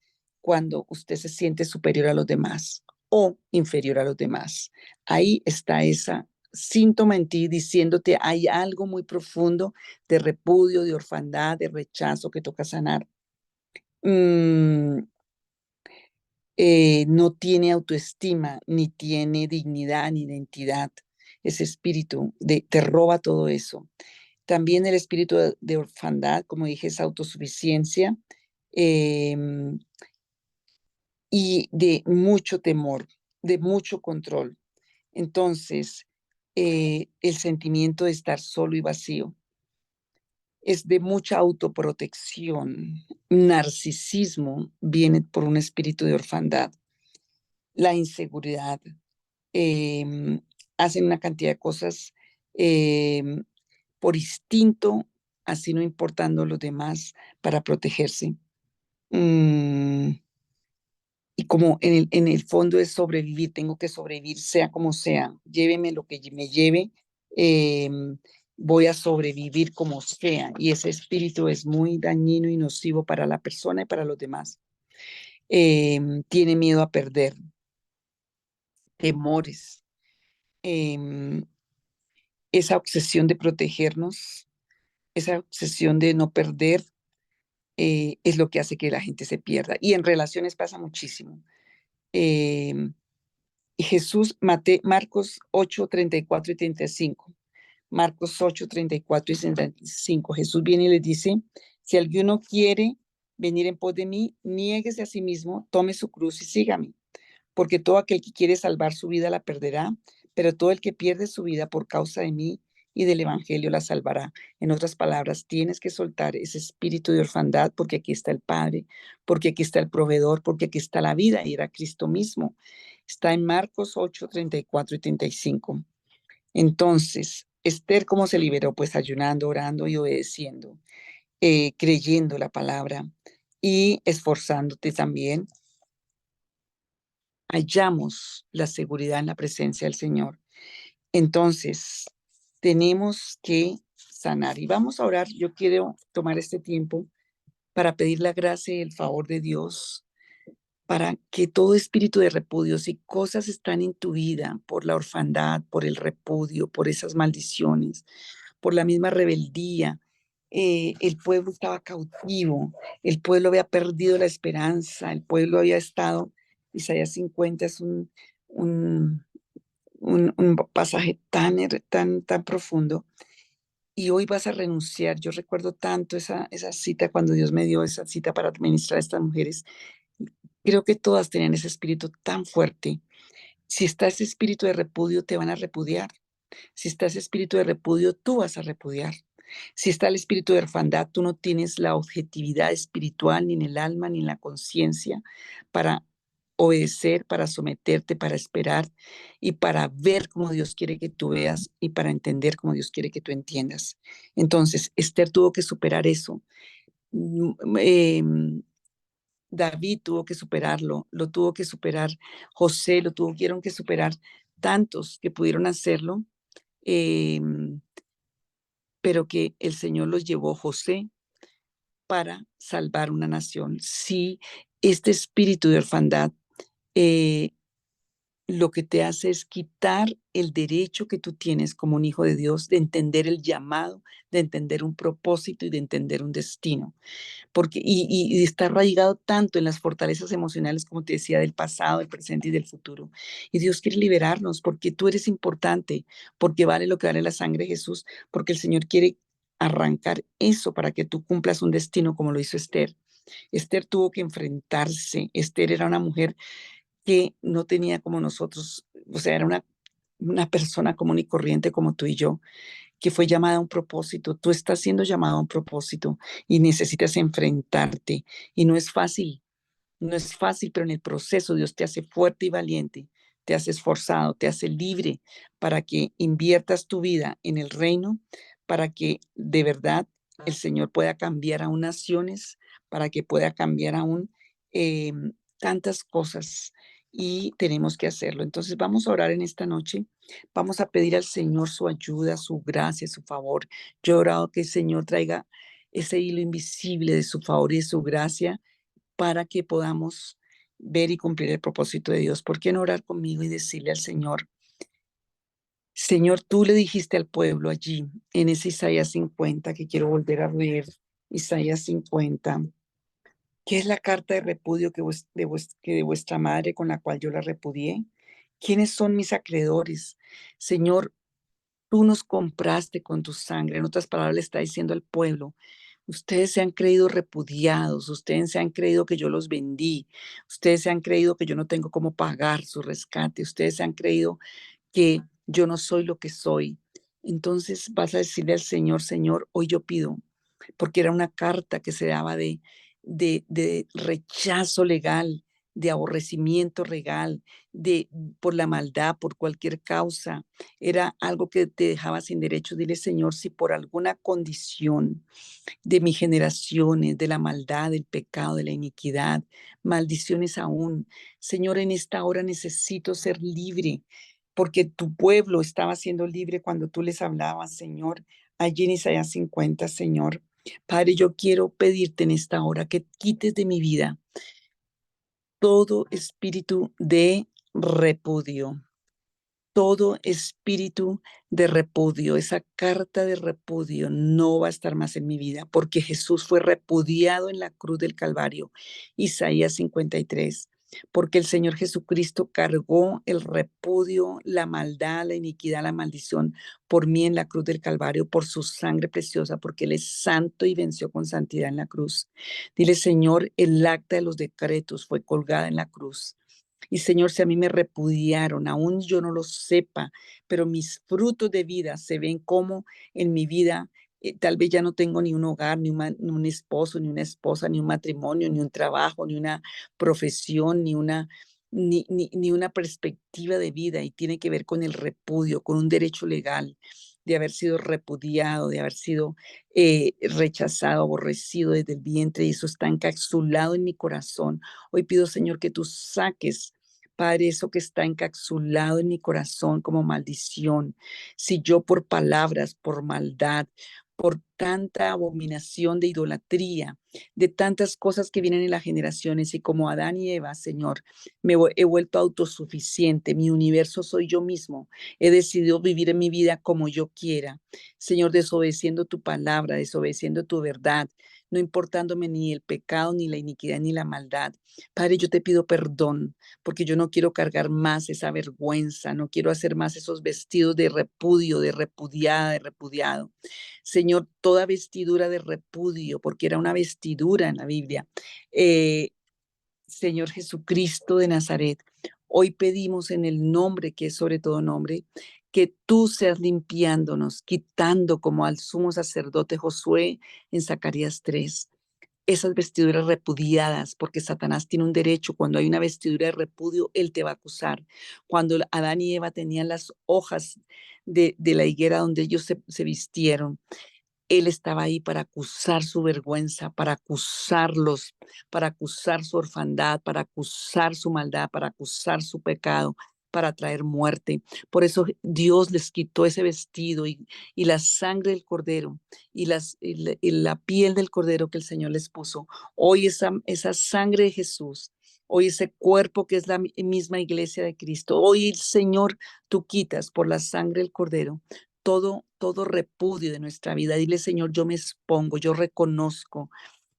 cuando usted se siente superior a los demás o inferior a los demás. Ahí está esa síntoma en ti diciéndote hay algo muy profundo de repudio, de orfandad, de rechazo que toca sanar. No tiene autoestima, ni tiene dignidad, ni identidad. Ese espíritu te roba todo eso. También el espíritu de orfandad, como dije, es autosuficiencia y de mucho temor, de mucho control. Entonces, el sentimiento de estar solo y vacío es de mucha autoprotección. Narcisismo viene por un espíritu de orfandad. La inseguridad, hacen una cantidad de cosas por instinto, así no importando los demás, para protegerse. Y como en el fondo es sobrevivir, tengo que sobrevivir sea como sea, lléveme lo que me lleve, voy a sobrevivir como sea. Y ese espíritu es muy dañino y nocivo para la persona y para los demás. Tiene miedo a perder, temores, esa obsesión de protegernos, esa obsesión de no perder, es lo que hace que la gente se pierda. Y en relaciones pasa muchísimo. Jesús, Marcos 8, 34 y 35. Marcos 8, 34 y 35. Jesús viene y les dice, si alguno quiere venir en pos de mí, niéguese a sí mismo, tome su cruz y sígame. Porque todo aquel que quiere salvar su vida la perderá, pero todo el que pierde su vida por causa de mí y del evangelio la salvará. En otras palabras, tienes que soltar ese espíritu de orfandad porque aquí está el Padre, porque aquí está el proveedor, porque aquí está la vida y era Cristo mismo. Está en Marcos 8, 34 y 35. Entonces, Esther, ¿cómo se liberó? Pues ayunando, orando y obedeciendo, creyendo la palabra y esforzándote también. Hallamos la seguridad en la presencia del Señor. Entonces, tenemos que sanar y vamos a orar. Yo quiero tomar este tiempo para pedir la gracia y el favor de Dios para que todo espíritu de repudio, si cosas están en tu vida por la orfandad, por el repudio, por esas maldiciones, por la misma rebeldía, el pueblo estaba cautivo, el pueblo había perdido la esperanza, el pueblo había estado, Isaías 50 es un, un pasaje tan profundo, y hoy vas a renunciar. Yo recuerdo tanto esa cita cuando Dios me dio esa cita para administrar a estas mujeres. Creo que todas tenían ese espíritu tan fuerte. Si está ese espíritu de repudio, te van a repudiar. Si está ese espíritu de repudio, tú vas a repudiar. Si está el espíritu de orfandad, tú no tienes la objetividad espiritual ni en el alma ni en la conciencia para obedecer, para someterte, para esperar y para ver cómo Dios quiere que tú veas y para entender cómo Dios quiere que tú entiendas. Entonces, Esther tuvo que superar eso. David tuvo que superarlo, lo tuvo que superar José, tuvieron que superar tantos que pudieron hacerlo, eh, pero que el Señor los llevó, José, para salvar una nación. Si este espíritu de orfandad eh, lo que te hace es quitar el derecho que tú tienes como un hijo de Dios de entender el llamado, de entender un propósito y de entender un destino. Porque, y está arraigado tanto en las fortalezas emocionales, como te decía, del pasado, del presente y del futuro. Y Dios quiere liberarnos porque tú eres importante, porque vale lo que vale la sangre de Jesús, porque el Señor quiere arrancar eso para que tú cumplas un destino como lo hizo Esther. Esther tuvo que enfrentarse. Esther era una mujer que no tenía como nosotros, o sea, era una persona común y corriente como tú y yo, que fue llamada a un propósito. Tú estás siendo llamado a un propósito y necesitas enfrentarte. Y no es fácil, no es fácil, pero en el proceso Dios te hace fuerte y valiente, te hace esforzado, te hace libre para que inviertas tu vida en el reino, para que de verdad el Señor pueda cambiar aún naciones, para que pueda cambiar aún eh, tantas cosas. Y tenemos que hacerlo. Entonces vamos a orar en esta noche. Vamos a pedir al Señor su ayuda, su gracia, su favor. Yo he orado que el Señor traiga ese hilo invisible de su favor y de su gracia para que podamos ver y cumplir el propósito de Dios. ¿Por qué no orar conmigo y decirle al Señor, Señor, tú le dijiste al pueblo allí en ese Isaías 50, que quiero volver a leer, Isaías 50, que es la carta de repudio que de vuestra madre con la cual yo la repudié? ¿Quiénes son mis acreedores? Señor, tú nos compraste con tu sangre. En otras palabras, le está diciendo al pueblo, ustedes se han creído repudiados, ustedes se han creído que yo los vendí, ustedes se han creído que yo no tengo cómo pagar su rescate, ustedes se han creído que yo no soy lo que soy. Entonces vas a decirle al Señor, Señor, hoy yo pido, porque era una carta que se daba de rechazo legal, de aborrecimiento legal, de por la maldad, por cualquier causa. Era algo que te dejaba sin derecho. Dile, Señor, si por alguna condición de mis generaciones, de la maldad, del pecado, de la iniquidad, maldiciones aún. Señor, en esta hora necesito ser libre, porque tu pueblo estaba siendo libre cuando tú les hablabas, Señor. Allí en Isaías 50, Señor. Padre, yo quiero pedirte en esta hora que quites de mi vida todo espíritu de repudio, todo espíritu de repudio, esa carta de repudio no va a estar más en mi vida, porque Jesús fue repudiado en la cruz del Calvario. Isaías 53. Porque el Señor Jesucristo cargó el repudio, la maldad, la iniquidad, la maldición por mí en la cruz del Calvario, por su sangre preciosa, porque Él es santo y venció con santidad en la cruz. Dile, Señor, el acta de los decretos fue colgada en la cruz. Y Señor, si a mí me repudiaron, aún yo no lo sepa, pero mis frutos de vida se ven como en mi vida, tal vez ya no tengo ni un hogar, ni un esposo, ni una esposa, ni un matrimonio, ni un trabajo, ni una profesión, ni una perspectiva de vida, y tiene que ver con el repudio, con un derecho legal de haber sido repudiado, de haber sido rechazado, aborrecido desde el vientre, y eso está encapsulado en mi corazón. Hoy pido, Señor, que tú saques, Padre, eso que está encapsulado en mi corazón como maldición. Si yo por palabras, por maldad, por tanta abominación de idolatría, de tantas cosas que vienen en las generaciones, y como Adán y Eva, Señor, he vuelto autosuficiente, mi universo soy yo mismo, he decidido vivir en mi vida como yo quiera, Señor, desobedeciendo tu palabra, desobedeciendo tu verdad, no importándome ni el pecado, ni la iniquidad, ni la maldad. Padre, yo te pido perdón, porque yo no quiero cargar más esa vergüenza, no quiero hacer más esos vestidos de repudio, de repudiada, de repudiado. Señor, toda vestidura de repudio, porque era una vestidura en la Biblia. Eh, Señor Jesucristo de Nazaret, hoy pedimos en el nombre que es sobre todo nombre, que tú seas limpiándonos, quitando como al sumo sacerdote Josué en Zacarías 3 esas vestiduras repudiadas, porque Satanás tiene un derecho. Cuando hay una vestidura de repudio, él te va a acusar. Cuando Adán y Eva tenían las hojas de la higuera donde ellos se vistieron, él estaba ahí para acusar su vergüenza, para acusarlos, para acusar su orfandad, para acusar su maldad, para acusar su pecado, para traer muerte. Por eso Dios les quitó ese vestido, y la sangre del cordero y la piel del cordero que el Señor les puso. Hoy esa sangre de Jesús, hoy ese cuerpo que es la misma iglesia de Cristo, hoy el Señor, tú quitas por la sangre del cordero todo repudio de nuestra vida. Dile, Señor, yo me expongo, yo reconozco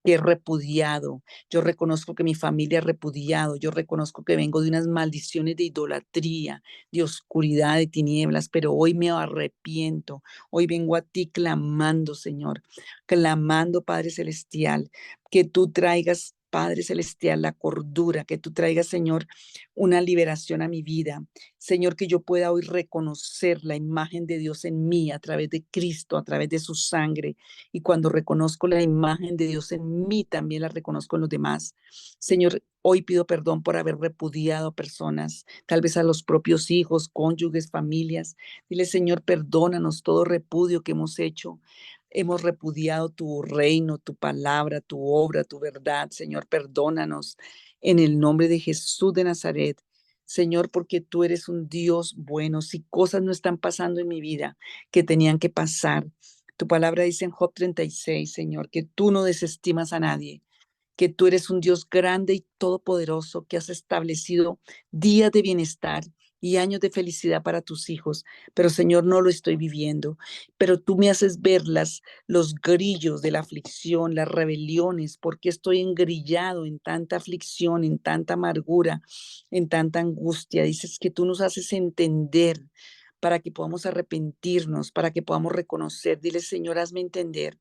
que he repudiado, yo reconozco que mi familia ha repudiado, yo reconozco que vengo de unas maldiciones de idolatría, de oscuridad, de tinieblas, pero hoy me arrepiento, hoy vengo a ti clamando, Señor, clamando, Padre Celestial, que tú traigas Padre Celestial, la cordura, que tú traigas, Señor, una liberación a mi vida. Señor, que yo pueda hoy reconocer la imagen de Dios en mí a través de Cristo, a través de su sangre. Y cuando reconozco la imagen de Dios en mí, también la reconozco en los demás. Señor, hoy pido perdón por haber repudiado a personas, tal vez a los propios hijos, cónyuges, familias. Dile, Señor, perdónanos todo repudio que hemos hecho. Hemos repudiado tu reino, tu palabra, tu obra, tu verdad. Señor, perdónanos en el nombre de Jesús de Nazaret. Señor, porque tú eres un Dios bueno. Si cosas no están pasando en mi vida que tenían que pasar, tu palabra dice en Job 36, Señor, que tú no desestimas a nadie, que tú eres un Dios grande y todopoderoso, que has establecido días de bienestar y años de felicidad para tus hijos. Pero Señor, no lo estoy viviendo. Pero tú me haces ver los grillos de la aflicción, las rebeliones, porque estoy engrillado en tanta aflicción, en tanta amargura, en tanta angustia. Dices que tú nos haces entender para que podamos arrepentirnos, para que podamos reconocer. Dile, Señor, hazme entender.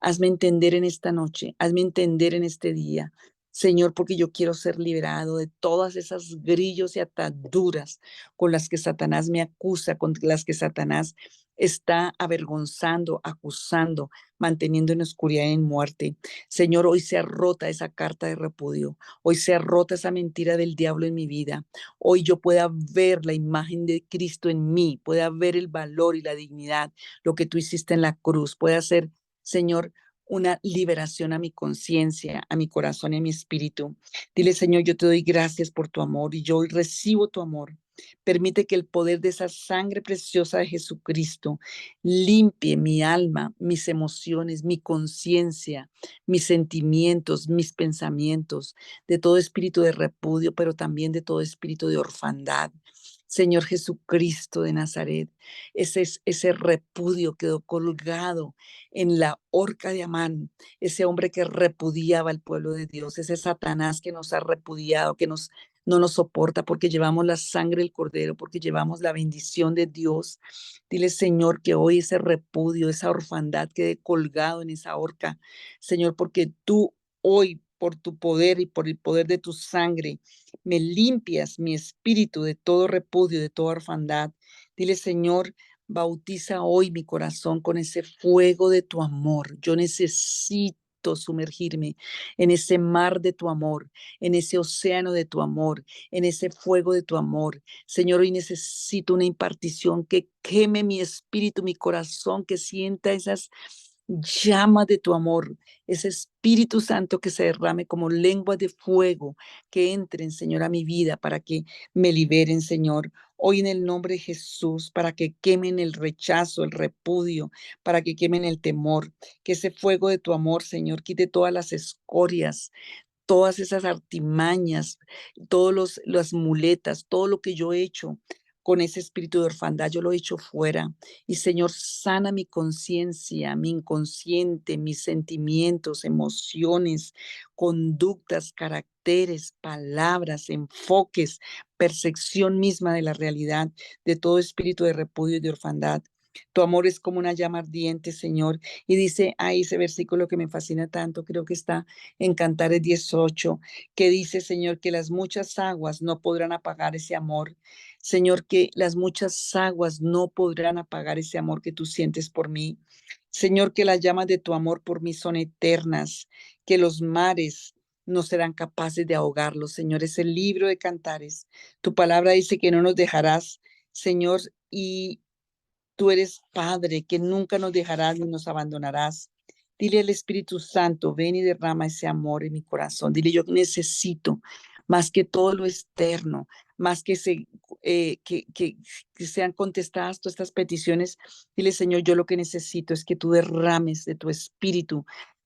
Hazme entender en esta noche, hazme entender en este día, Señor, porque yo quiero ser liberado de todas esas grillos y ataduras con las que Satanás me acusa, con las que Satanás está avergonzando, acusando, manteniendo en oscuridad y en muerte. Señor, hoy se ha rota esa carta de repudio, hoy se ha rota esa mentira del diablo en mi vida. Hoy yo pueda ver la imagen de Cristo en mí, pueda ver el valor y la dignidad, lo que tú hiciste en la cruz, pueda ser, Señor, una liberación a mi conciencia, a mi corazón y a mi espíritu. Dile, Señor, yo te doy gracias por tu amor y yo hoy recibo tu amor. Permite que el poder de esa sangre preciosa de Jesucristo limpie mi alma, mis emociones, mi conciencia, mis sentimientos, mis pensamientos, de todo espíritu de repudio, pero también de todo espíritu de orfandad. Señor Jesucristo de Nazaret, ese repudio quedó colgado en la horca de Amán, ese hombre que repudiaba al pueblo de Dios, ese Satanás que nos ha repudiado, no nos soporta porque llevamos la sangre del Cordero, porque llevamos la bendición de Dios. Dile, Señor, que hoy ese repudio, esa orfandad quede colgado en esa horca, Señor, porque tú hoy, por tu poder y por el poder de tu sangre, me limpias mi espíritu de todo repudio, de toda orfandad. Dile, Señor, bautiza hoy mi corazón con ese fuego de tu amor. Yo necesito sumergirme en ese mar de tu amor, en ese océano de tu amor, en ese fuego de tu amor. Señor, hoy necesito una impartición que queme mi espíritu, mi corazón, que sienta esas llamas de tu amor, ese Espíritu Santo que se derrame como lenguas de fuego, que entren, Señor, a mi vida para que me liberen, Señor. Hoy en el nombre de Jesús, para que quemen el rechazo, el repudio, para que quemen el temor, que ese fuego de tu amor, Señor, quite todas las escorias, todas esas artimañas, las muletas, todo lo que yo he hecho con ese espíritu de orfandad, yo lo he hecho fuera. Y Señor, sana mi conciencia, mi inconsciente, mis sentimientos, emociones, conductas, caracteres, palabras, enfoques, percepción misma de la realidad, de todo espíritu de repudio y de orfandad. Tu amor es como una llama ardiente, Señor. Y dice ahí ese versículo que me fascina tanto, creo que está en Cantares 18, que dice, Señor, que las muchas aguas no podrán apagar ese amor. Señor, que las muchas aguas no podrán apagar ese amor que tú sientes por mí. Señor, que las llamas de tu amor por mí son eternas, que los mares no serán capaces de ahogarlos. Señor, es el libro de Cantares. Tu palabra dice que no nos dejarás, Señor, y tú eres Padre, que nunca nos dejarás ni nos abandonarás. Dile al Espíritu Santo, ven y derrama ese amor en mi corazón. Dile, yo necesito más que todo lo externo, más que sean contestadas todas estas peticiones. Dile, Señor, yo lo que necesito es que tú derrames de tu Espíritu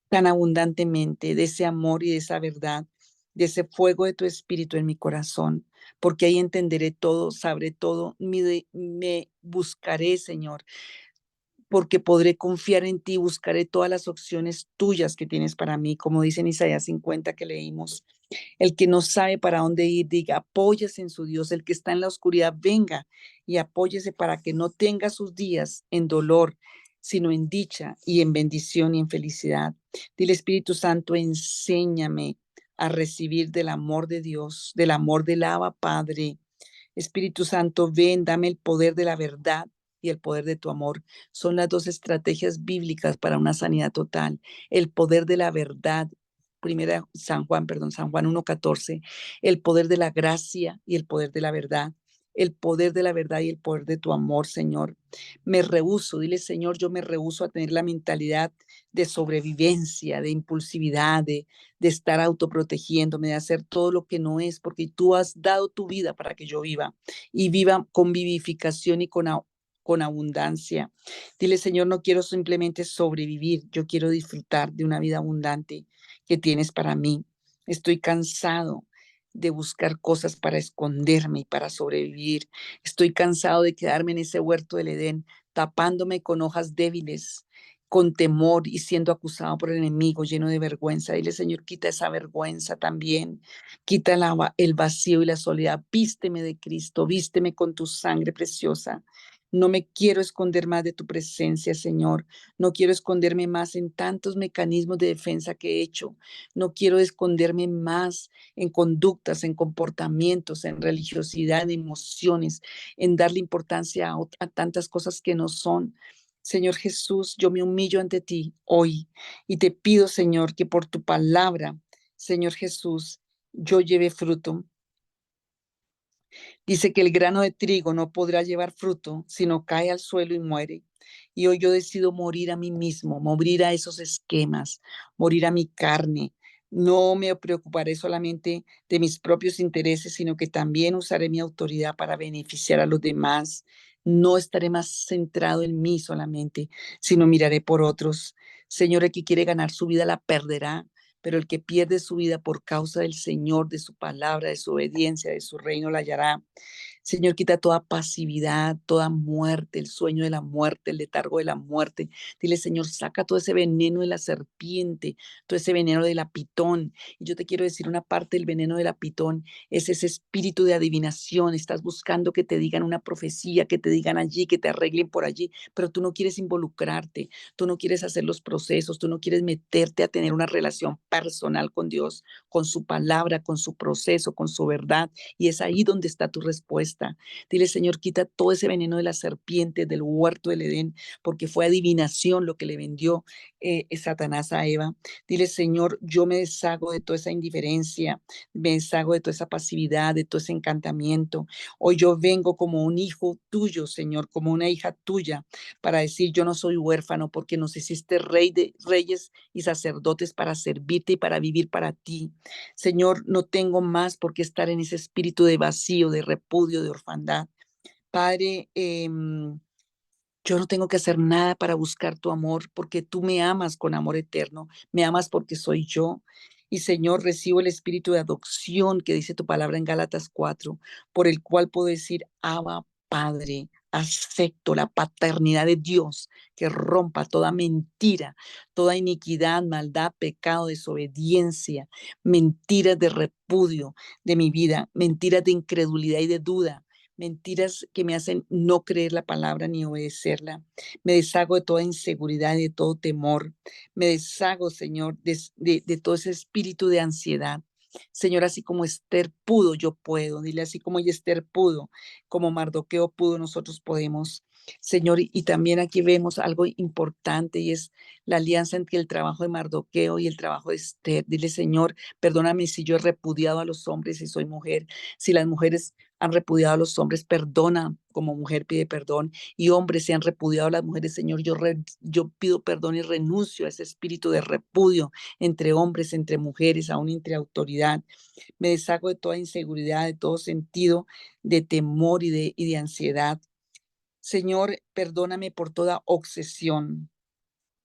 tan abundantemente, de ese amor y de esa verdad, de ese fuego de tu Espíritu en mi corazón, porque ahí entenderé todo, sabré todo, me buscaré, Señor, porque podré confiar en ti, buscaré todas las opciones tuyas que tienes para mí, como dice en Isaías 50 que leímos. El que no sabe para dónde ir, diga, apóyese en su Dios. El que está en la oscuridad, venga y apóyese para que no tenga sus días en dolor, sino en dicha y en bendición y en felicidad. Dile, Espíritu Santo, enséñame a recibir del amor de Dios, del amor del Abba Padre. Espíritu Santo, ven, dame el poder de la verdad y el poder de tu amor. Son las dos estrategias bíblicas para una sanidad total. El poder de la verdad, primera San Juan 1:14, el poder de la gracia y el poder de la verdad. El poder de la verdad y el poder de tu amor, Señor. Me rehúso, dile, Señor, yo me rehúso a tener la mentalidad de sobrevivencia, de impulsividad, de estar autoprotegiéndome, de hacer todo lo que no es, porque tú has dado tu vida para que yo viva y viva con vivificación y con abundancia. Dile, Señor, no quiero simplemente sobrevivir, yo quiero disfrutar de una vida abundante que tienes para mí. Estoy cansado de buscar cosas para esconderme y para sobrevivir. Estoy cansado de quedarme en ese huerto del Edén, tapándome con hojas débiles, con temor y siendo acusado por el enemigo, lleno de vergüenza. Dile, Señor, quita esa vergüenza también, quita el vacío y la soledad. Vísteme de Cristo, vísteme con tu sangre preciosa. No me quiero esconder más de tu presencia, Señor. No quiero esconderme más en tantos mecanismos de defensa que he hecho. No quiero esconderme más en conductas, en comportamientos, en religiosidad, en emociones, en darle importancia a tantas cosas que no son. Señor Jesús, yo me humillo ante ti hoy y te pido, Señor, que por tu palabra, Señor Jesús, yo lleve fruto. Dice que el grano de trigo no podrá llevar fruto si no cae al suelo y muere. Y hoy yo decido morir a mí mismo, morir a esos esquemas, morir a mi carne. No me preocuparé solamente de mis propios intereses, sino que también usaré mi autoridad para beneficiar a los demás. No estaré más centrado en mí solamente, sino miraré por otros. Señor, el que quiere ganar su vida la perderá, pero el que pierde su vida por causa del Señor, de su palabra, de su obediencia, de su reino, la hallará. Señor, quita toda pasividad, toda muerte, el sueño de la muerte, el letargo de la muerte. Dile, Señor, saca todo ese veneno de la serpiente, todo ese veneno de la pitón. Y yo te quiero decir una parte del veneno de la pitón, es ese espíritu de adivinación. Estás buscando que te digan una profecía, que te digan allí, que te arreglen por allí, pero tú no quieres involucrarte, tú no quieres hacer los procesos, tú no quieres meterte a tener una relación personal con Dios, con su palabra, con su proceso, con su verdad. Y es ahí donde está tu respuesta. Dile, Señor, quita todo ese veneno de la serpiente del huerto del Edén, porque fue adivinación lo que le vendió Satanás a Eva. Dile, Señor, yo me deshago de toda esa indiferencia, me deshago de toda esa pasividad, de todo ese encantamiento. Hoy yo vengo como un hijo tuyo, Señor, como una hija tuya, para decir, yo no soy huérfano, porque nos hiciste rey de reyes y sacerdotes para servirte y para vivir para ti. Señor, no tengo más por qué estar en ese espíritu de vacío, de repudio, de orfandad. Padre, yo no tengo que hacer nada para buscar tu amor, porque tú me amas con amor eterno, me amas porque soy yo. Y Señor, recibo el espíritu de adopción que dice tu palabra en Gálatas 4, por el cual puedo decir, Abba, Padre, acepto la paternidad de Dios que rompa toda mentira, toda iniquidad, maldad, pecado, desobediencia, mentiras de repudio de mi vida, mentiras de incredulidad y de duda, mentiras que me hacen no creer la palabra ni obedecerla. Me deshago de toda inseguridad y de todo temor. Me deshago, Señor, de todo ese espíritu de ansiedad. Señor, así como Esther pudo, yo puedo. Dile, así como Esther pudo, como Mardoqueo pudo, nosotros podemos. Señor, y también aquí vemos algo importante y es la alianza entre el trabajo de Mardoqueo y el trabajo de Esther. Dile, Señor, perdóname si yo he repudiado a los hombres y soy mujer, si las mujeres han repudiado a los hombres, perdona, como mujer pide perdón, y hombres se han repudiado a las mujeres, Señor, yo pido perdón y renuncio a ese espíritu de repudio entre hombres, entre mujeres, aún entre autoridad. Me deshago de toda inseguridad, de todo sentido de temor y de ansiedad. Señor, perdóname por toda obsesión.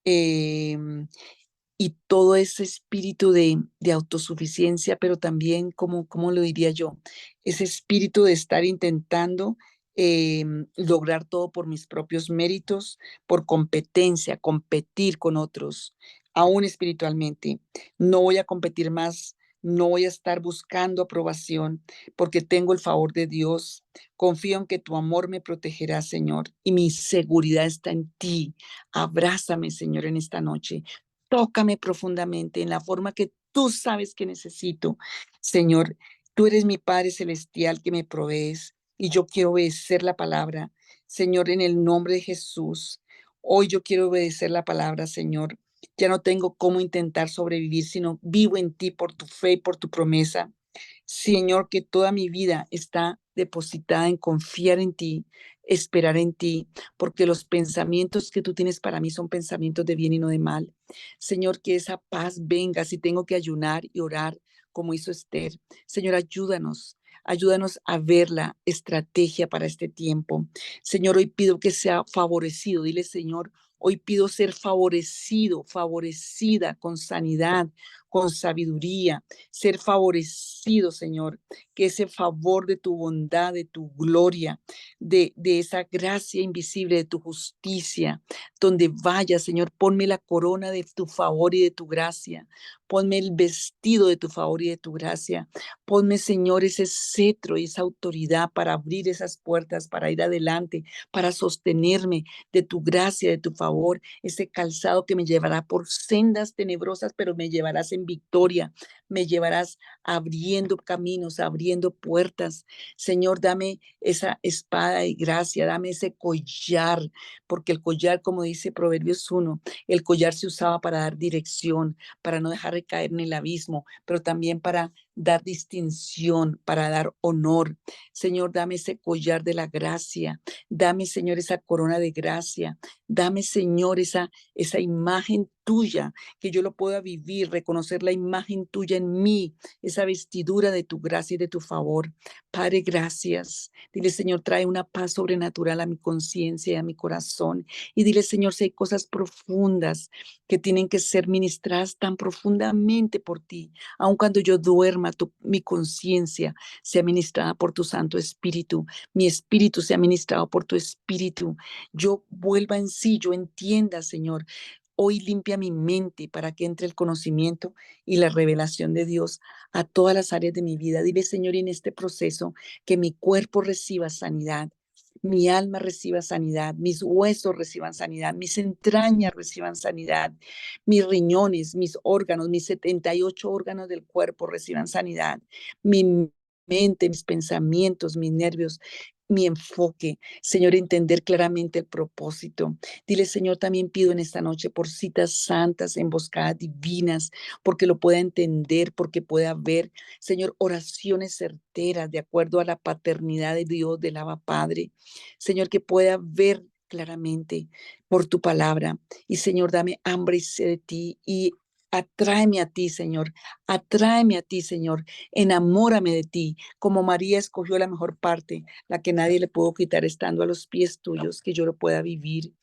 em, y todo ese espíritu de autosuficiencia, pero también, ¿cómo lo diría yo? Ese espíritu de estar intentando lograr todo por mis propios méritos, por competencia, competir con otros, aún espiritualmente. No voy a competir más, no voy a estar buscando aprobación, porque tengo el favor de Dios. Confío en que tu amor me protegerá, Señor, y mi seguridad está en ti. Abrázame, Señor, en esta noche. Tócame profundamente en la forma que tú sabes que necesito. Señor, tú eres mi Padre Celestial que me provees y yo quiero obedecer la palabra. Señor, en el nombre de Jesús, hoy yo quiero obedecer la palabra, Señor. Ya no tengo cómo intentar sobrevivir, sino vivo en ti por tu fe y por tu promesa. Señor, que toda mi vida está depositada en confiar en ti, esperar en ti, porque los pensamientos que tú tienes para mí son pensamientos de bien y no de mal. Señor, que esa paz venga si tengo que ayunar y orar como hizo Esther. Señor, ayúdanos. Ayúdanos a ver la estrategia para este tiempo. Señor, hoy pido que sea favorecido. Dile, Señor, hoy pido ser favorecido, favorecida con sanidad, con sabiduría, ser favorecido, Señor, que ese favor de tu bondad, de tu gloria, de esa gracia invisible, de tu justicia, donde vaya, Señor, ponme la corona de tu favor y de tu gracia, ponme el vestido de tu favor y de tu gracia, ponme, Señor, ese cetro y esa autoridad para abrir esas puertas, para ir adelante, para sostenerme de tu gracia, de tu favor, ese calzado que me llevará por sendas tenebrosas, pero me llevarás en victoria, me llevarás abriendo caminos, abriendo puertas. Señor, dame esa espada de gracia, dame ese collar, porque el collar, como dice Proverbios 1, el collar se usaba para dar dirección, para no dejar de caer en el abismo, pero también para dar distinción, para dar honor. Señor, dame ese collar de la gracia, dame, Señor, esa corona de gracia, dame, Señor, esa imagen tuya, que yo lo pueda vivir, reconocer la imagen tuya en mí, esa vestidura de tu gracia y de tu favor. Padre, gracias. Dile, Señor, trae una paz sobrenatural a mi conciencia y a mi corazón. Y dile, Señor, si hay cosas profundas que tienen que ser ministradas tan profundamente por ti, aun cuando yo duerma, mi conciencia sea ministrada por tu Santo Espíritu, mi espíritu sea ministrado por tu Espíritu. Yo vuelva en sí, yo entienda, Señor. Hoy limpia mi mente para que entre el conocimiento y la revelación de Dios a todas las áreas de mi vida. Dile, Señor, en este proceso que mi cuerpo reciba sanidad, mi alma reciba sanidad, mis huesos reciban sanidad, mis entrañas reciban sanidad, mis riñones, mis órganos, mis 78 órganos del cuerpo reciban sanidad, mi mente, mis pensamientos, mis nervios, mi enfoque, Señor, entender claramente el propósito. Dile, Señor, también pido en esta noche por citas santas, emboscadas divinas, porque lo pueda entender, porque pueda ver, Señor, oraciones certeras de acuerdo a la paternidad de Dios, del Abba Padre. Señor, que pueda ver claramente por tu palabra. Y Señor, dame hambre y sed de ti y atráeme a ti, Señor. Atráeme a ti, Señor. Enamórame de ti, como María escogió la mejor parte, la que nadie le pudo quitar estando a los pies tuyos, que yo lo pueda vivir.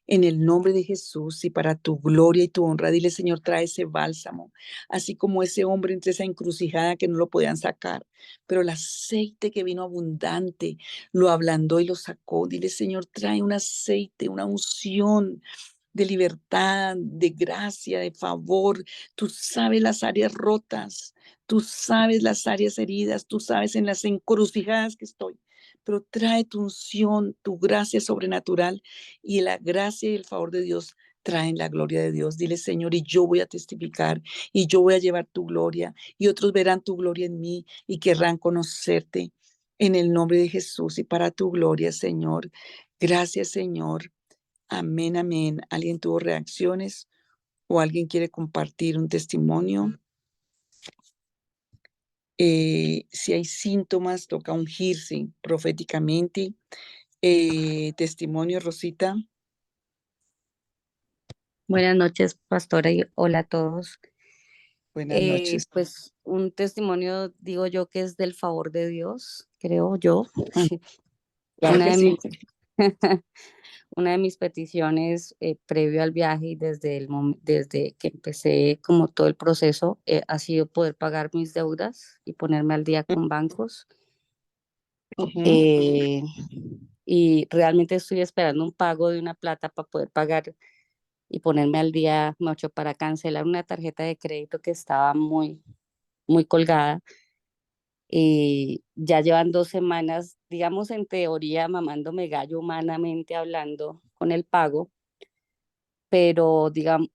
En el nombre de Jesús y para tu gloria y tu honra, dile, Señor, trae ese bálsamo, así como ese hombre entre esa encrucijada que no lo podían sacar, pero el aceite que vino abundante lo ablandó y lo sacó. Dile, Señor, trae un aceite, una unción de libertad, de gracia, de favor. Tú sabes las áreas rotas, tú sabes las áreas heridas, tú sabes en las encrucijadas que estoy. Pero trae tu unción, tu gracia sobrenatural y la gracia y el favor de Dios traen la gloria de Dios. Dile, Señor, y yo voy a testificar y yo voy a llevar tu gloria y otros verán tu gloria en mí y querrán conocerte en el nombre de Jesús y para tu gloria, Señor. Gracias, Señor. Amén, amén. ¿Alguien tuvo reacciones o alguien quiere compartir un testimonio? Si hay síntomas, toca ungirse proféticamente. Testimonio, Rosita. Buenas noches, pastora, y hola a todos. Buenas noches. Pues un testimonio, digo yo, que es del favor de Dios, creo yo. Ah, claro Una que de sí. mis, una de mis peticiones previo al viaje y desde que empecé como todo el proceso ha sido poder pagar mis deudas y ponerme al día con bancos. Ujú. Eh, y realmente estoy esperando un pago de una plata para poder pagar y ponerme al día, mucho para cancelar una tarjeta de crédito que estaba muy colgada. Y ya llevan 2 semanas, digamos en teoría, mamándome gallo humanamente hablando con el pago, pero digamos,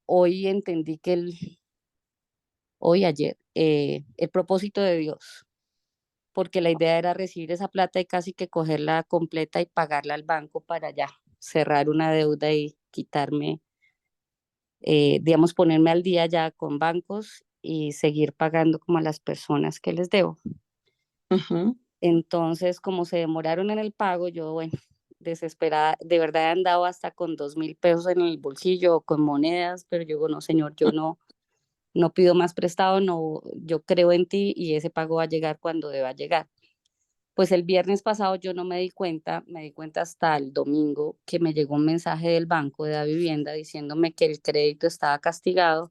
hoy, ayer, el propósito de Dios, porque la idea era recibir esa plata y casi que cogerla completa y pagarla al banco para ya cerrar una deuda y quitarme, digamos, ponerme al día ya con bancos y seguir pagando como a las personas que les debo. Ujú, Entonces, como se demoraron en el pago, yo, bueno, desesperada, de verdad he andado hasta con 2.000 pesos en el bolsillo, con monedas, pero yo digo, no, señor, yo no pido más prestado, no, yo creo en ti y ese pago va a llegar cuando deba llegar. Pues el viernes pasado yo no me di cuenta hasta el domingo que me llegó un mensaje del banco de la vivienda diciéndome que el crédito estaba castigado,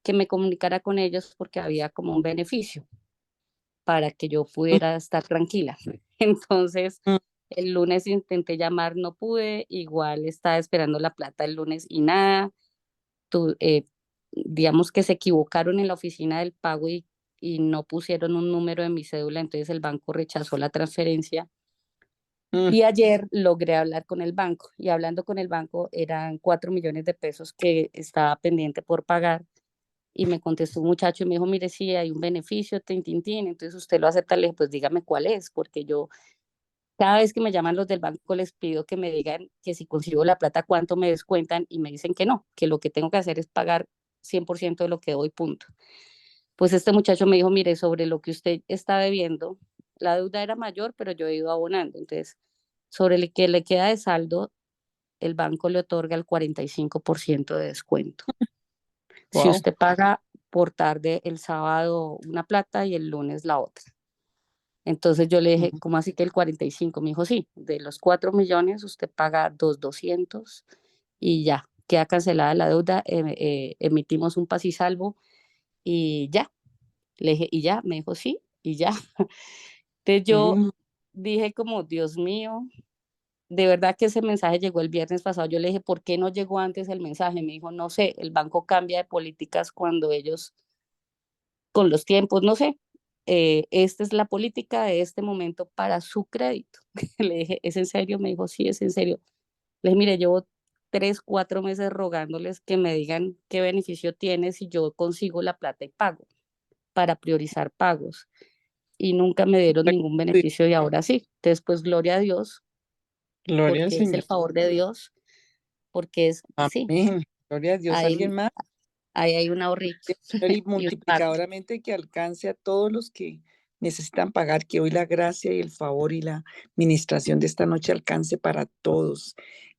que me comunicara con ellos porque había como un beneficio para que yo pudiera estar tranquila. Entonces, ujú, el lunes intenté llamar, no pude, igual estaba esperando la plata el lunes y nada. Tu- eh, digamos que se equivocaron en la oficina del pago y no pusieron un número de mi cédula, entonces el banco rechazó la transferencia. mm, Y ayer logré hablar con el banco y hablando con el banco eran 4 millones de pesos que estaba pendiente por pagar y me contestó un muchacho y me dijo, mire, sí, hay un beneficio, tin, tin, tin, entonces usted lo acepta, le dije, pues dígame cuál es, porque yo cada vez que me llaman los del banco les pido que me digan que si consigo la plata, cuánto me descuentan y me dicen que no, que lo que tengo que hacer es pagar 100% de lo que doy, punto. Pues este muchacho me dijo, mire, sobre lo que usted está debiendo, la deuda era mayor, pero yo he ido abonando, entonces, sobre el que le queda de saldo, el banco le otorga el 45% de descuento. Si wow. usted paga por tarde el sábado una plata y el lunes la otra. Entonces yo le dije, Ujú, ¿cómo así que el 45? Me dijo, sí, de los 4 millones usted paga 2.200 y ya, queda cancelada la deuda, emitimos un paz y salvo y ya. Le dije, y ya, me dijo, sí, y ya. Entonces yo mm, dije como, Dios mío, de verdad que ese mensaje llegó el viernes pasado. Yo le dije, ¿por qué no llegó antes el mensaje? Me dijo, no sé, el banco cambia de políticas cuando ellos, con los tiempos, no sé. Esta es la política de este momento para su crédito. Le dije, ¿es en serio? Me dijo, sí, es en serio. Le dije, mire, llevo 3, 4 meses rogándoles que me digan qué beneficio tiene si yo consigo la plata y pago, para priorizar pagos. Y nunca me dieron ningún beneficio y ahora sí. Entonces, pues gloria a Dios, gloria al porque es el Señor. favor de Dios, porque es, sí, Amén. Gloria a Dios. ¿Alguien ahí, más? ahí hay un ahorrito Señor, y y un pago. multiplicadoramente que alcance a todos los que necesitan pagar, que hoy la gracia y el favor y la ministración de esta noche alcance para todos.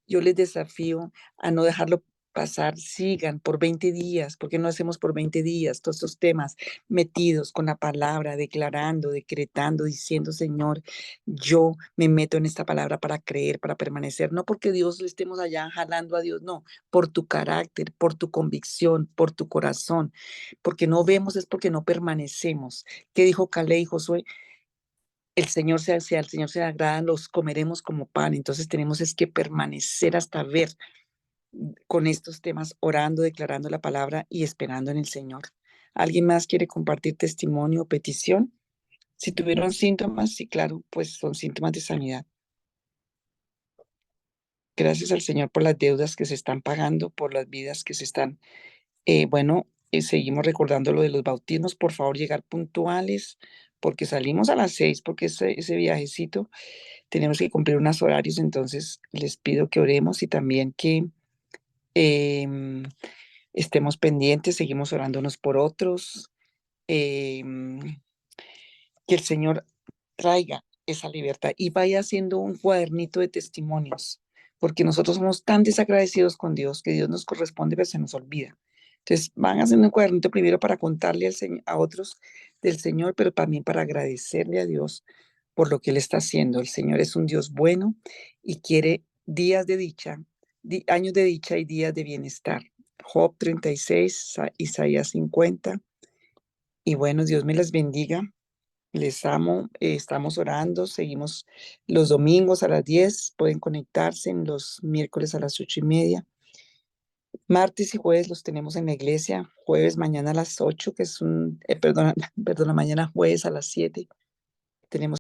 Yo les desafío a no dejarlo pasar, sigan por 20 días, porque no hacemos por 20 días todos estos temas metidos con la palabra, declarando, decretando, diciendo, Señor, yo me meto en esta palabra para creer, para permanecer, no porque Dios le estemos allá jalando a Dios, no, por tu carácter, por tu convicción, por tu corazón, porque no vemos es porque no permanecemos. ¿Qué dijo Caleb y Josué? El Señor sea el Señor se agrada, los comeremos como pan. Entonces tenemos es que permanecer hasta ver con estos temas, orando, declarando la palabra y esperando en el Señor. ¿Alguien más quiere compartir testimonio o petición? Si tuvieron síntomas, sí, claro, pues son síntomas de sanidad. Gracias al Señor por las deudas que se están pagando, por las vidas que se están. Bueno, seguimos recordando lo de los bautismos. Por favor, llegar puntuales, porque salimos a las 6, porque ese viajecito tenemos que cumplir unos horarios. Entonces, les pido que oremos y también que em, estemos pendientes, seguimos orándonos por otros. em, que el Señor traiga esa libertad y vaya haciendo un cuadernito de testimonios, porque nosotros somos tan desagradecidos con Dios que Dios nos corresponde, pero se nos olvida. Entonces, van haciendo un cuadernito primero para contarle a otros del Señor, pero también para agradecerle a Dios por lo que Él está haciendo. El Señor es un Dios bueno y quiere días de dicha, años de dicha y días de bienestar. Job 36, Isaías 50. Y bueno, Dios me las bendiga. Les amo, estamos orando, seguimos los domingos a las 10, pueden conectarse en los miércoles a las 8:30. Martes y jueves los tenemos en la iglesia, jueves mañana a las 8, que es perdona, perdona, mañana jueves a las 7. Tenemos